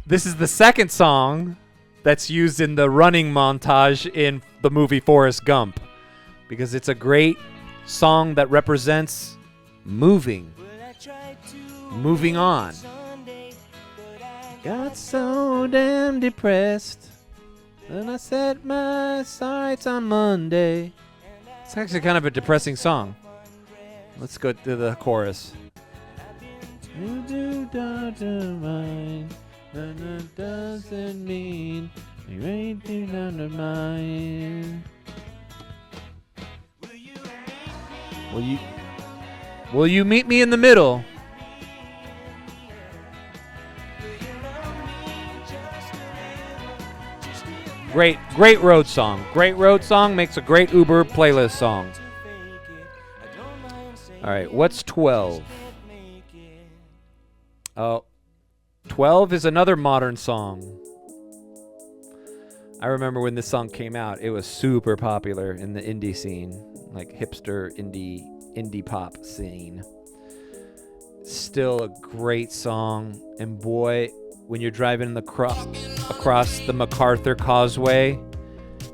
This is the second song that's used in the running montage in the movie Forrest Gump, because it's a great song that represents moving on. Got so damn depressed, and I set my sights on Monday. It's actually kind of a depressing song. Let's go to the chorus. You do mine. That doesn't mean you ain't doing under mine. Will you meet me in the middle? Great road song. Great road song makes a great Uber playlist song. All right, what's 12? Oh, 12 is another modern song. I remember when this song came out, it was super popular in the indie scene, like hipster indie pop scene. Still a great song, and boy, when you're driving across the MacArthur Causeway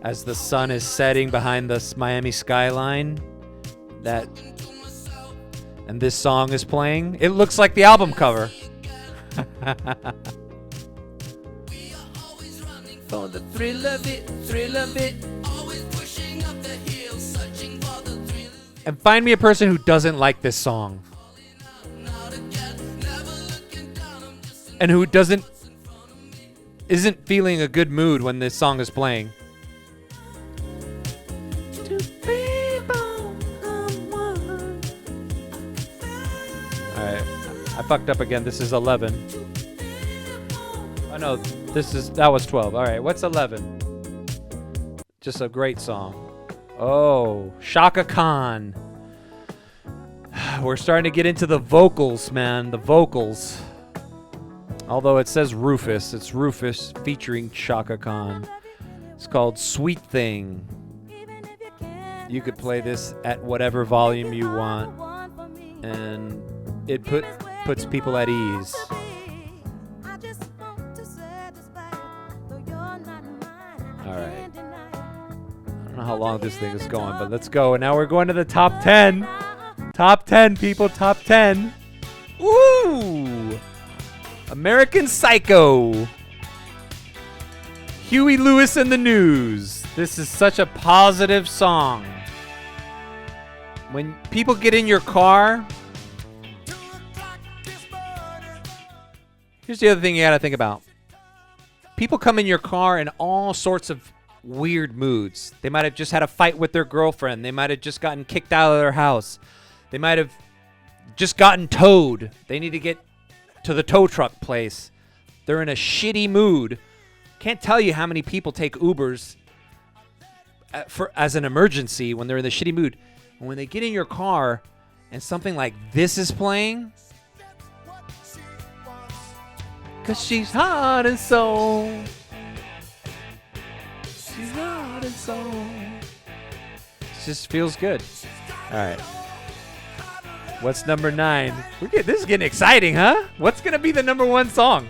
as the sun is setting behind the Miami skyline, and this song is playing, it looks like the album cover. For the thrill of it, always pushing up the hill, searching for the thrill. And find me a person who doesn't like this song, and who isn't feeling a good mood when this song is playing. Alright, I fucked up again. This is 11. Oh no, that was 12. Alright, what's 11? Just a great song. Oh, Shaka Khan. We're starting to get into the vocals, man. The vocals. Although it says Rufus, it's Rufus featuring Shaka Khan. It's called Sweet Thing. You could play this at whatever volume you want, and it puts people at ease. Alright. I don't know how long this thing is going, but let's go. And now we're going to the top 10. Top 10, people. Top 10. Ooh. American Psycho. Huey Lewis and the News. This is such a positive song. When people get in your car, here's the other thing you gotta think about. People come in your car in all sorts of weird moods. They might have just had a fight with their girlfriend. They might have just gotten kicked out of their house. They might have just gotten towed. They need to get to the tow truck place. They're in a shitty mood. Can't tell you how many people take Ubers as an emergency when they're in the shitty mood. And when they get in your car and something like this is playing, cause she's heart and soul. She's heart and soul. It just feels good. All right. What's number 9? This is getting exciting, huh? What's gonna be the number 1 song?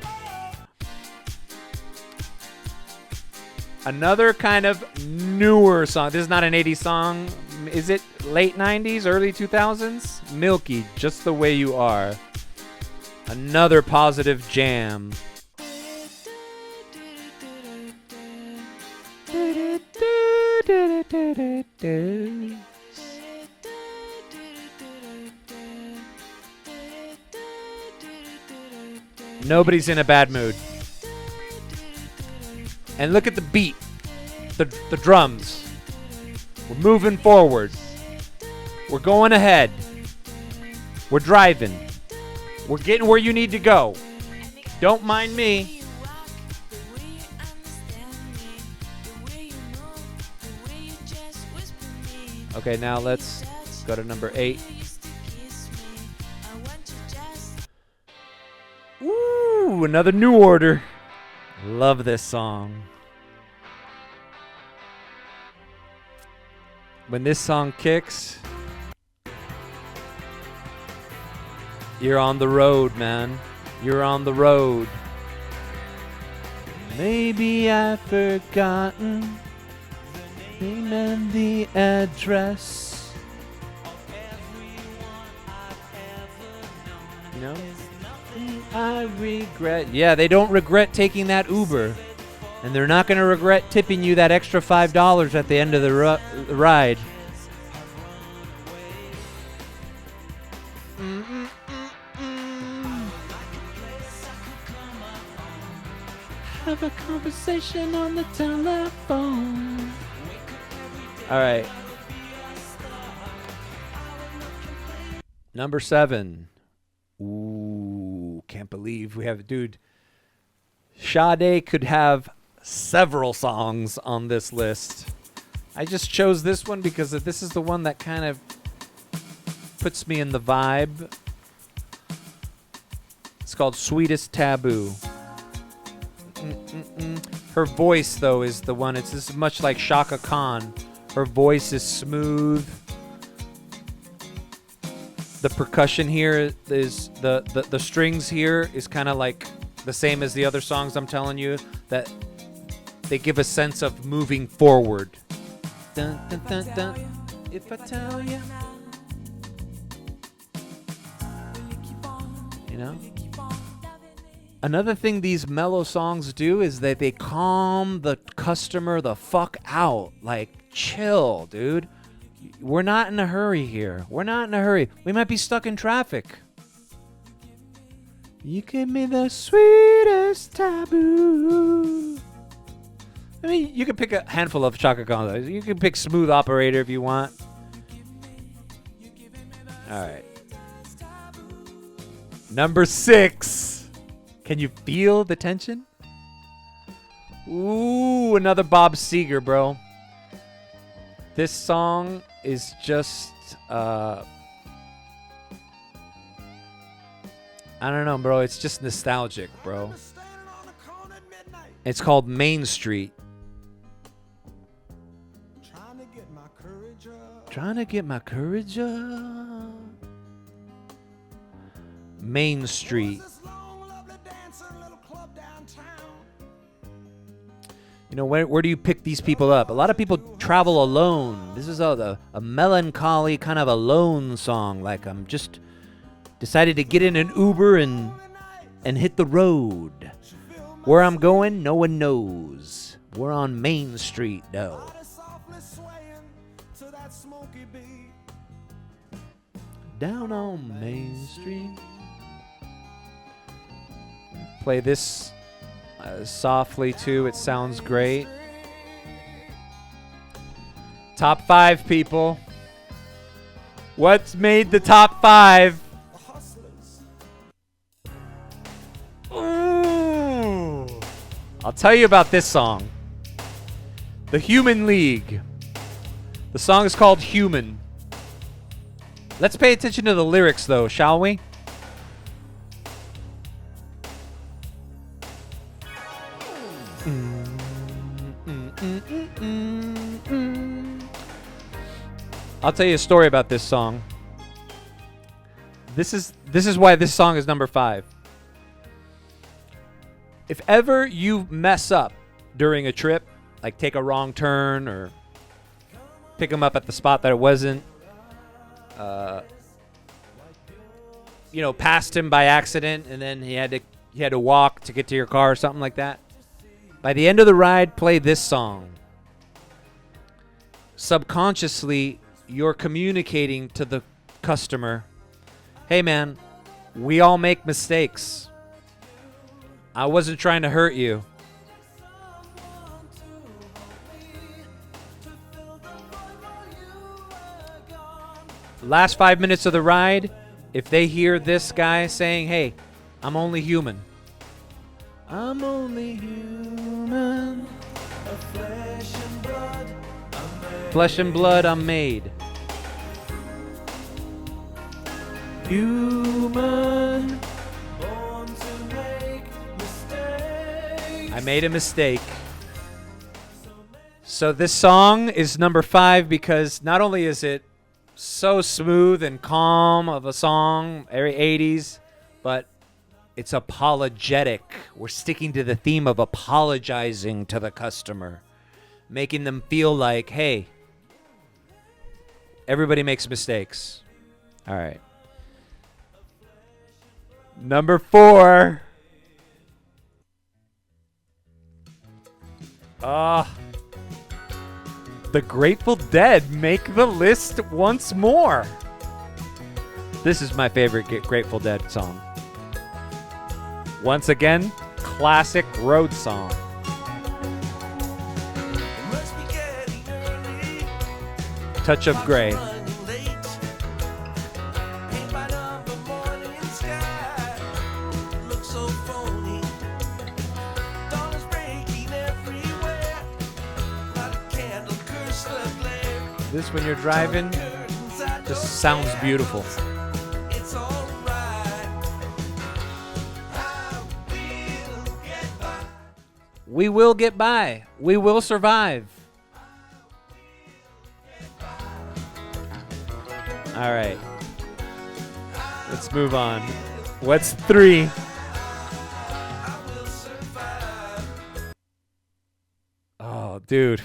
Another kind of newer song. This is not an 80s song. Is it late 90s, early 2000s? Milky, Just the Way You Are. Another positive jam. Nobody's in a bad mood. And look at the beat. The drums. We're moving forward. We're going ahead. We're driving. We're getting where you need to go. Don't mind me. Okay, now let's go to number 8. Ooh, another New Order. Love this song. When this song kicks, you're on the road, man. You're on the road. Maybe I've forgotten the name and the address. You know? I regret. Yeah, they don't regret taking that Uber. And they're not going to regret tipping you that extra $5 at the end of the ride. Have a conversation on the telephone. All right. Number 7. Ooh, can't believe we have, dude. Sade could have several songs on this list. I just chose this one because this is the one that kind of puts me in the vibe. It's called Sweetest Taboo. Her voice, though, is the one. This is much like Shaka Khan. Her voice is smooth. The percussion here is the strings here is kind of like the same as the other songs I'm telling you, that they give a sense of moving forward. Dun, dun, dun, dun. If I tell you, you know. Another thing these mellow songs do is that they calm the customer the fuck out. Like, chill, dude. We're not in a hurry here. We're not in a hurry. We might be stuck in traffic. You give me the sweetest taboo. I mean, you can pick a handful of Chaka Khan. You can pick Smooth Operator if you want. All right. Number 6. Can you feel the tension? Ooh, another Bob Seger, bro. This song is just, I don't know, bro. It's just nostalgic, bro. It's called Main Street. Trying to get my courage up. Main Street. You know, where do you pick these people up? A lot of people travel alone. This is a melancholy kind of alone song. Like I'm just decided to get in an Uber and hit the road. Where I'm going, no one knows. We're on Main Street, though. Down on Main Street. Play this softly too. It sounds great. Top 5, people. What's made the top 5? Ooh. I'll tell you about this song. The Human League. The song is called Human. Let's pay attention to the lyrics, though, shall we? I'll tell you a story about this song. This is why this song is number 5. If ever you mess up during a trip, like take a wrong turn or pick them up at the spot that it wasn't, passed him by accident, and then he had to walk to get to your car or something like that. By the end of the ride, play this song. Subconsciously, you're communicating to the customer, hey man, we all make mistakes. I wasn't trying to hurt you. Last 5 minutes of the ride, if they hear this guy saying, hey, I'm only human. I'm only human. Flesh and blood I'm made. Human. I made a mistake. So this song is number 5 because not only is it so smooth and calm of a song, very 80s, but it's apologetic. We're sticking to the theme of apologizing to the customer, making them feel like, hey, everybody makes mistakes. All right. Number 4. The Grateful Dead make the list once more. This is my favorite Grateful Dead song. Once again, classic road song. Touch of Grey. This, when you're driving, just sounds beautiful. We will get by. We will survive. All right. Let's move on. What's 3? Oh, dude.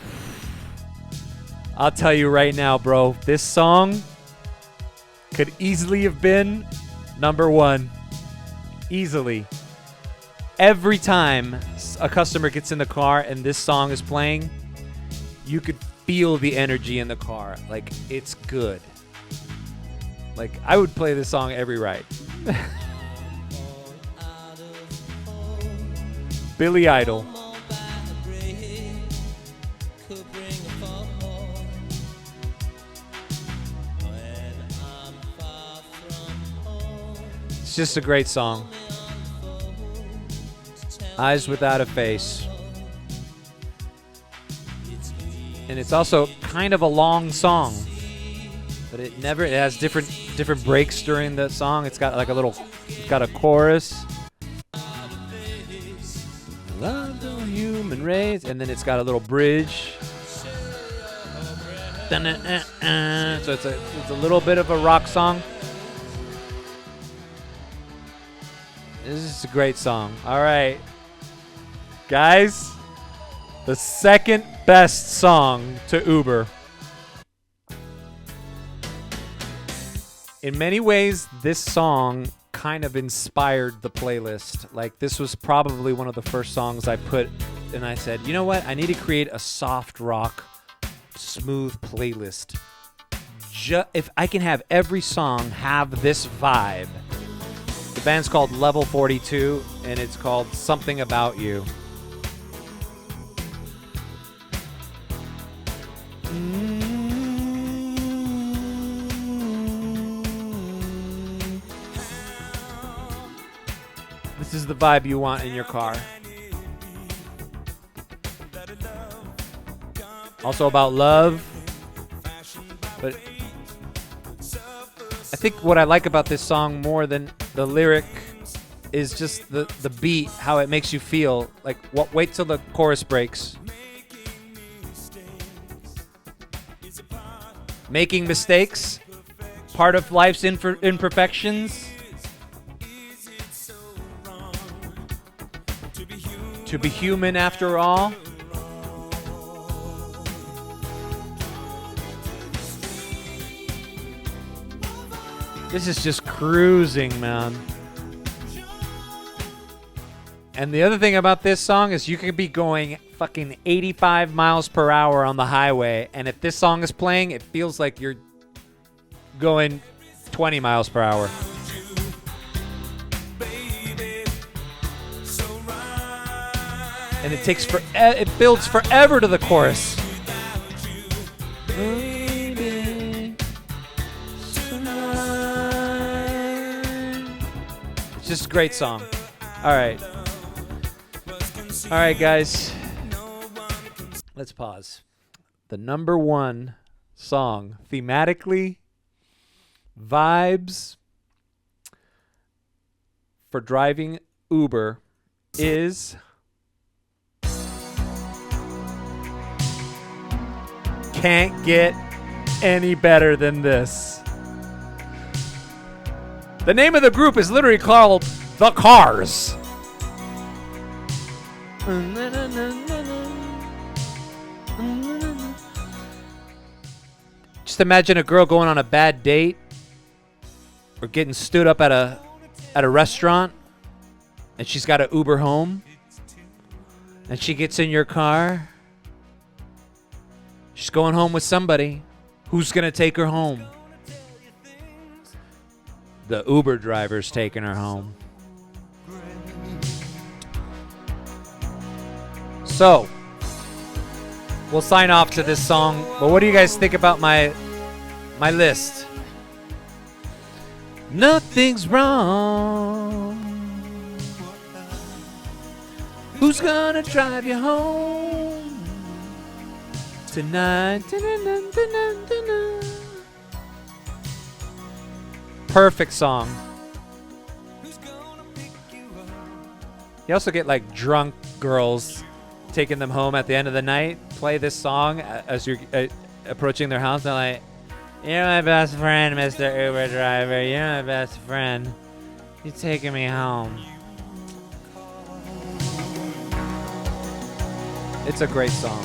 I'll tell you right now, bro. This song could easily have been number 1. Easily. Every time a customer gets in the car and this song is playing, you could feel the energy in the car. Like, it's good. Like, I would play this song every ride. Billy Idol. It's just a great song. Eyes Without a Face. And it's also kind of a long song, but it has different breaks during the song. It's got like it's got a chorus. Love the human race, and then it's got a little bridge. So it's a little bit of a rock song. This is a great song. All right. Guys, The second best song to Uber. In many ways, this song kind of inspired the playlist. Like, this was probably one of the first songs I put, and I said, you know what? I need to create a soft rock, smooth playlist. If I can have every song have this vibe. The band's called Level 42, and it's called Something About You. This is the vibe you want in your car. Also about love. But I think what I like about this song more than the lyric is just the beat, how it makes you feel. Like, wait till the chorus breaks. Making mistakes, part of life's imperfections. To be human after all. This is just cruising, man. And the other thing about this song is you could be going fucking 85 miles per hour on the highway, and if this song is playing, it feels like you're going 20 miles per hour. And it builds forever to the chorus. It's just a great song. All right, guys. Let's pause. The number one song, thematically, vibes for driving Uber is Can't Get Any Better Than This. The name of the group is literally called The Cars. Just imagine a girl going on a bad date or getting stood up at a restaurant, and she's got to Uber home, and she gets in your car. She's going home with somebody. Who's going to take her home? The Uber driver's taking her home. So, we'll sign off to this song. But what do you guys think about my list? Nothing's wrong. Who's gonna drive you home tonight? Perfect song. You also get like drunk girls taking them home at the end of the night. Play this song as you're approaching their house. They're like, "You're my best friend, Mr. Uber driver. You're my best friend. You're taking me home." It's a great song.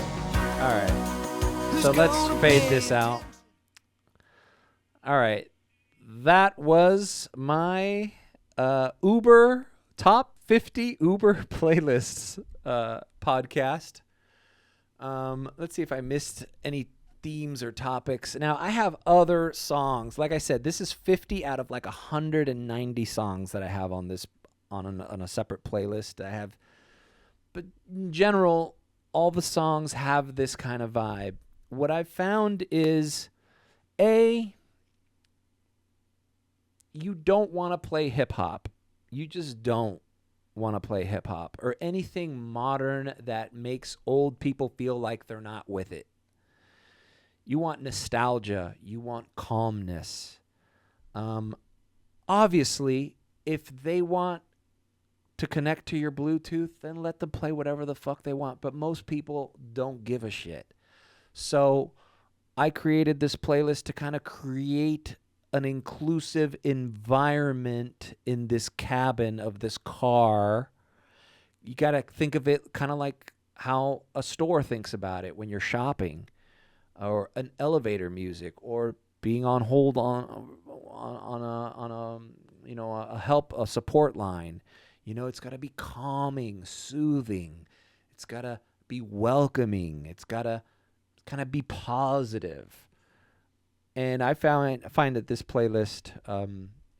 All right. So let's fade this out. All right. That was my Uber top 50 Uber playlists podcast. Let's see if I missed any themes or topics. Now, I have other songs. Like I said, this is 50 out of like 190 songs that I have on this on a separate playlist. I have, but in general, all the songs have this kind of vibe. What I've found is, you don't want to play hip hop. You just don't want to play hip hop or anything modern that makes old people feel like they're not with it. You want nostalgia. You want calmness. Obviously, if they want to connect to your Bluetooth, then let them play whatever the fuck they want. But most people don't give a shit. So I created this playlist to kind of create an inclusive environment in this cabin of this car. You got to think of it kind of like how a store thinks about it when you're shopping, or an elevator music, or being on hold on a support line. It's got to be calming, soothing. It's got to be welcoming. It's got to kind of be positive. And I find that this playlist,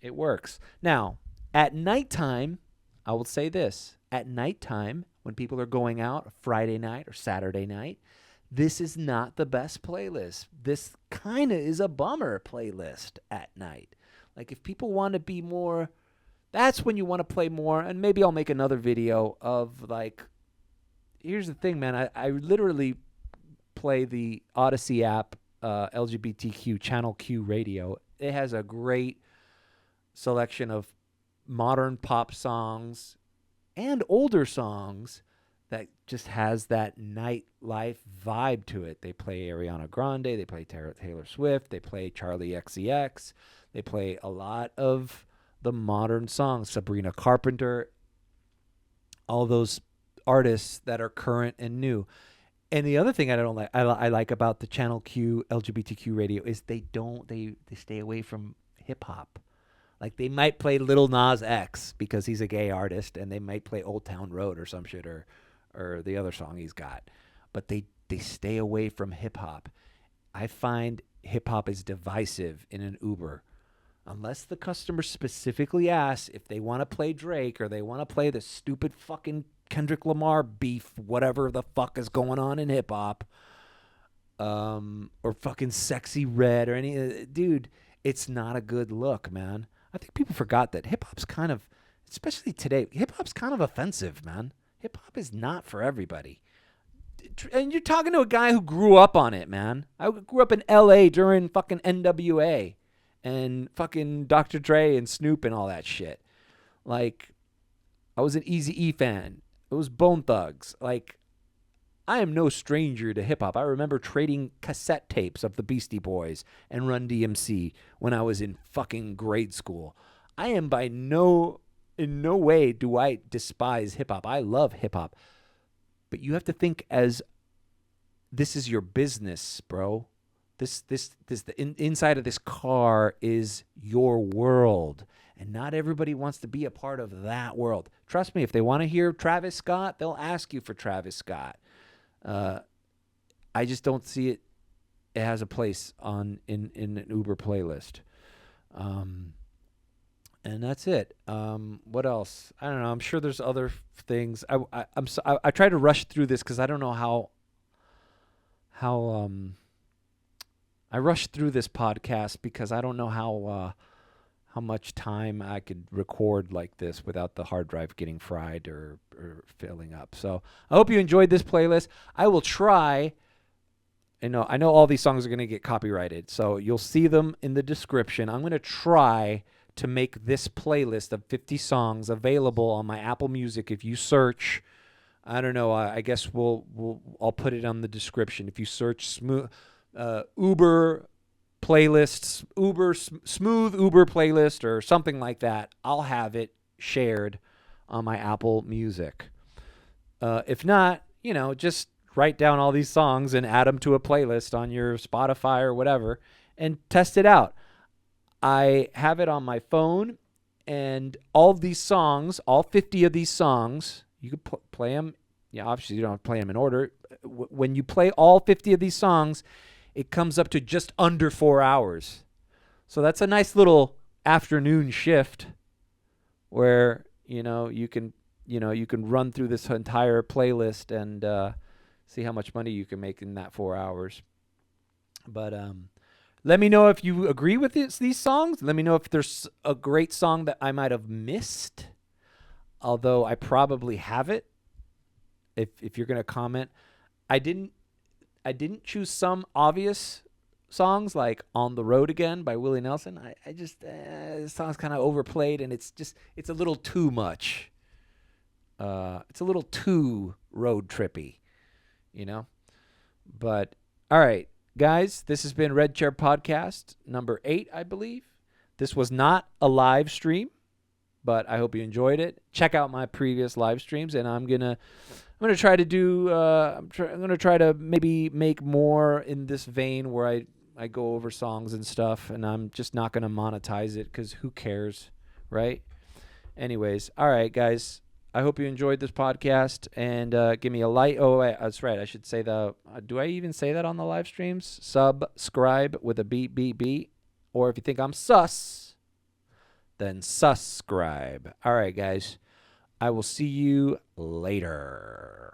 it works. Now, at nighttime, I will say this. At nighttime, when people are going out, Friday night or Saturday night, this is not the best playlist. This kind of is a bummer playlist at night. Like, if people want to be more, that's when you want to play more. And maybe I'll make another video of, like, here's the thing, man. I literally play the Odyssey app, LGBTQ Channel Q radio. It has a great selection of modern pop songs and older songs that just has that nightlife vibe to it. They play Ariana Grande, they play Taylor Swift, they play Charlie XCX, they play a lot of the modern songs, Sabrina Carpenter, all those artists that are current and new. And the other thing I like about the Channel Q LGBTQ radio is they stay away from hip hop. Like, they might play Lil Nas X because he's a gay artist, and they might play Old Town Road or some shit, or the other song he's got. But they stay away from hip-hop. I find hip-hop is divisive in an Uber. Unless the customer specifically asks if they want to play Drake or they want to play the stupid fucking Kendrick Lamar beef, whatever the fuck is going on in hip-hop, or fucking Sexy Red or any... Dude, it's not a good look, man. I think people forgot that hip-hop's kind of, especially today, hip-hop's kind of offensive, man. Hip-hop is not for everybody. And you're talking to a guy who grew up on it, man. I grew up in L.A. during fucking NWA and fucking Dr. Dre and Snoop and all that shit. Like, I was an Eazy-E fan. It was Bone Thugs. Like, I am no stranger to hip-hop. I remember trading cassette tapes of the Beastie Boys and Run DMC when I was in fucking grade school. I am in no way do I despise hip-hop. I love hip-hop. But you have to think as this is your business, bro. Inside of this car is your world. And not everybody wants to be a part of that world. Trust me, if they want to hear Travis Scott, they'll ask you for Travis Scott. I just don't see it. It has a place in an Uber playlist, and that's it. What else? I don't know. I'm sure there's other things. I try to rush through this because I don't know how I rushed through this podcast because I don't know how much time I could record like this without the hard drive getting fried or filling up. So I hope you enjoyed this playlist. I will try. I know all these songs are going to get copyrighted, so you'll see them in the description. I'm going to try to make this playlist of 50 songs available on my Apple Music. If you search, I don't know, I guess I'll put it on the description. If you search Uber playlists, smooth Uber playlist or something like that, I'll have it shared on my Apple Music. If not, just write down all these songs and add them to a playlist on your Spotify or whatever and test it out. I have it on my phone, and all of these songs, all 50 of these songs, you could play them. Yeah, obviously you don't have to play them in order. When you play all 50 of these songs, it comes up to just under 4 hours. So that's a nice little afternoon shift where, you can run through this entire playlist and see how much money you can make in that 4 hours. But let me know if you agree with these songs. Let me know if there's a great song that I might have missed, although I probably have it. If you're going to comment, I didn't choose some obvious songs like On the Road Again by Willie Nelson. I just, this song's kind of overplayed, and it's a little too much. It's a little too road trippy, But, all right, guys, this has been Red Chair Podcast number 8, I believe. This was not a live stream, but I hope you enjoyed it. Check out my previous live streams, and I'm going to I'm gonna try to do. I'm gonna try to maybe make more in this vein where I go over songs and stuff, and I'm just not gonna monetize it because who cares, right? Anyways, all right, guys. I hope you enjoyed this podcast, and give me a like. Oh, wait, that's right. I should say do I even say that on the live streams? Subscribe with a beat, beat, beat. Or if you think I'm sus, then subscribe. All right, guys. I will see you later.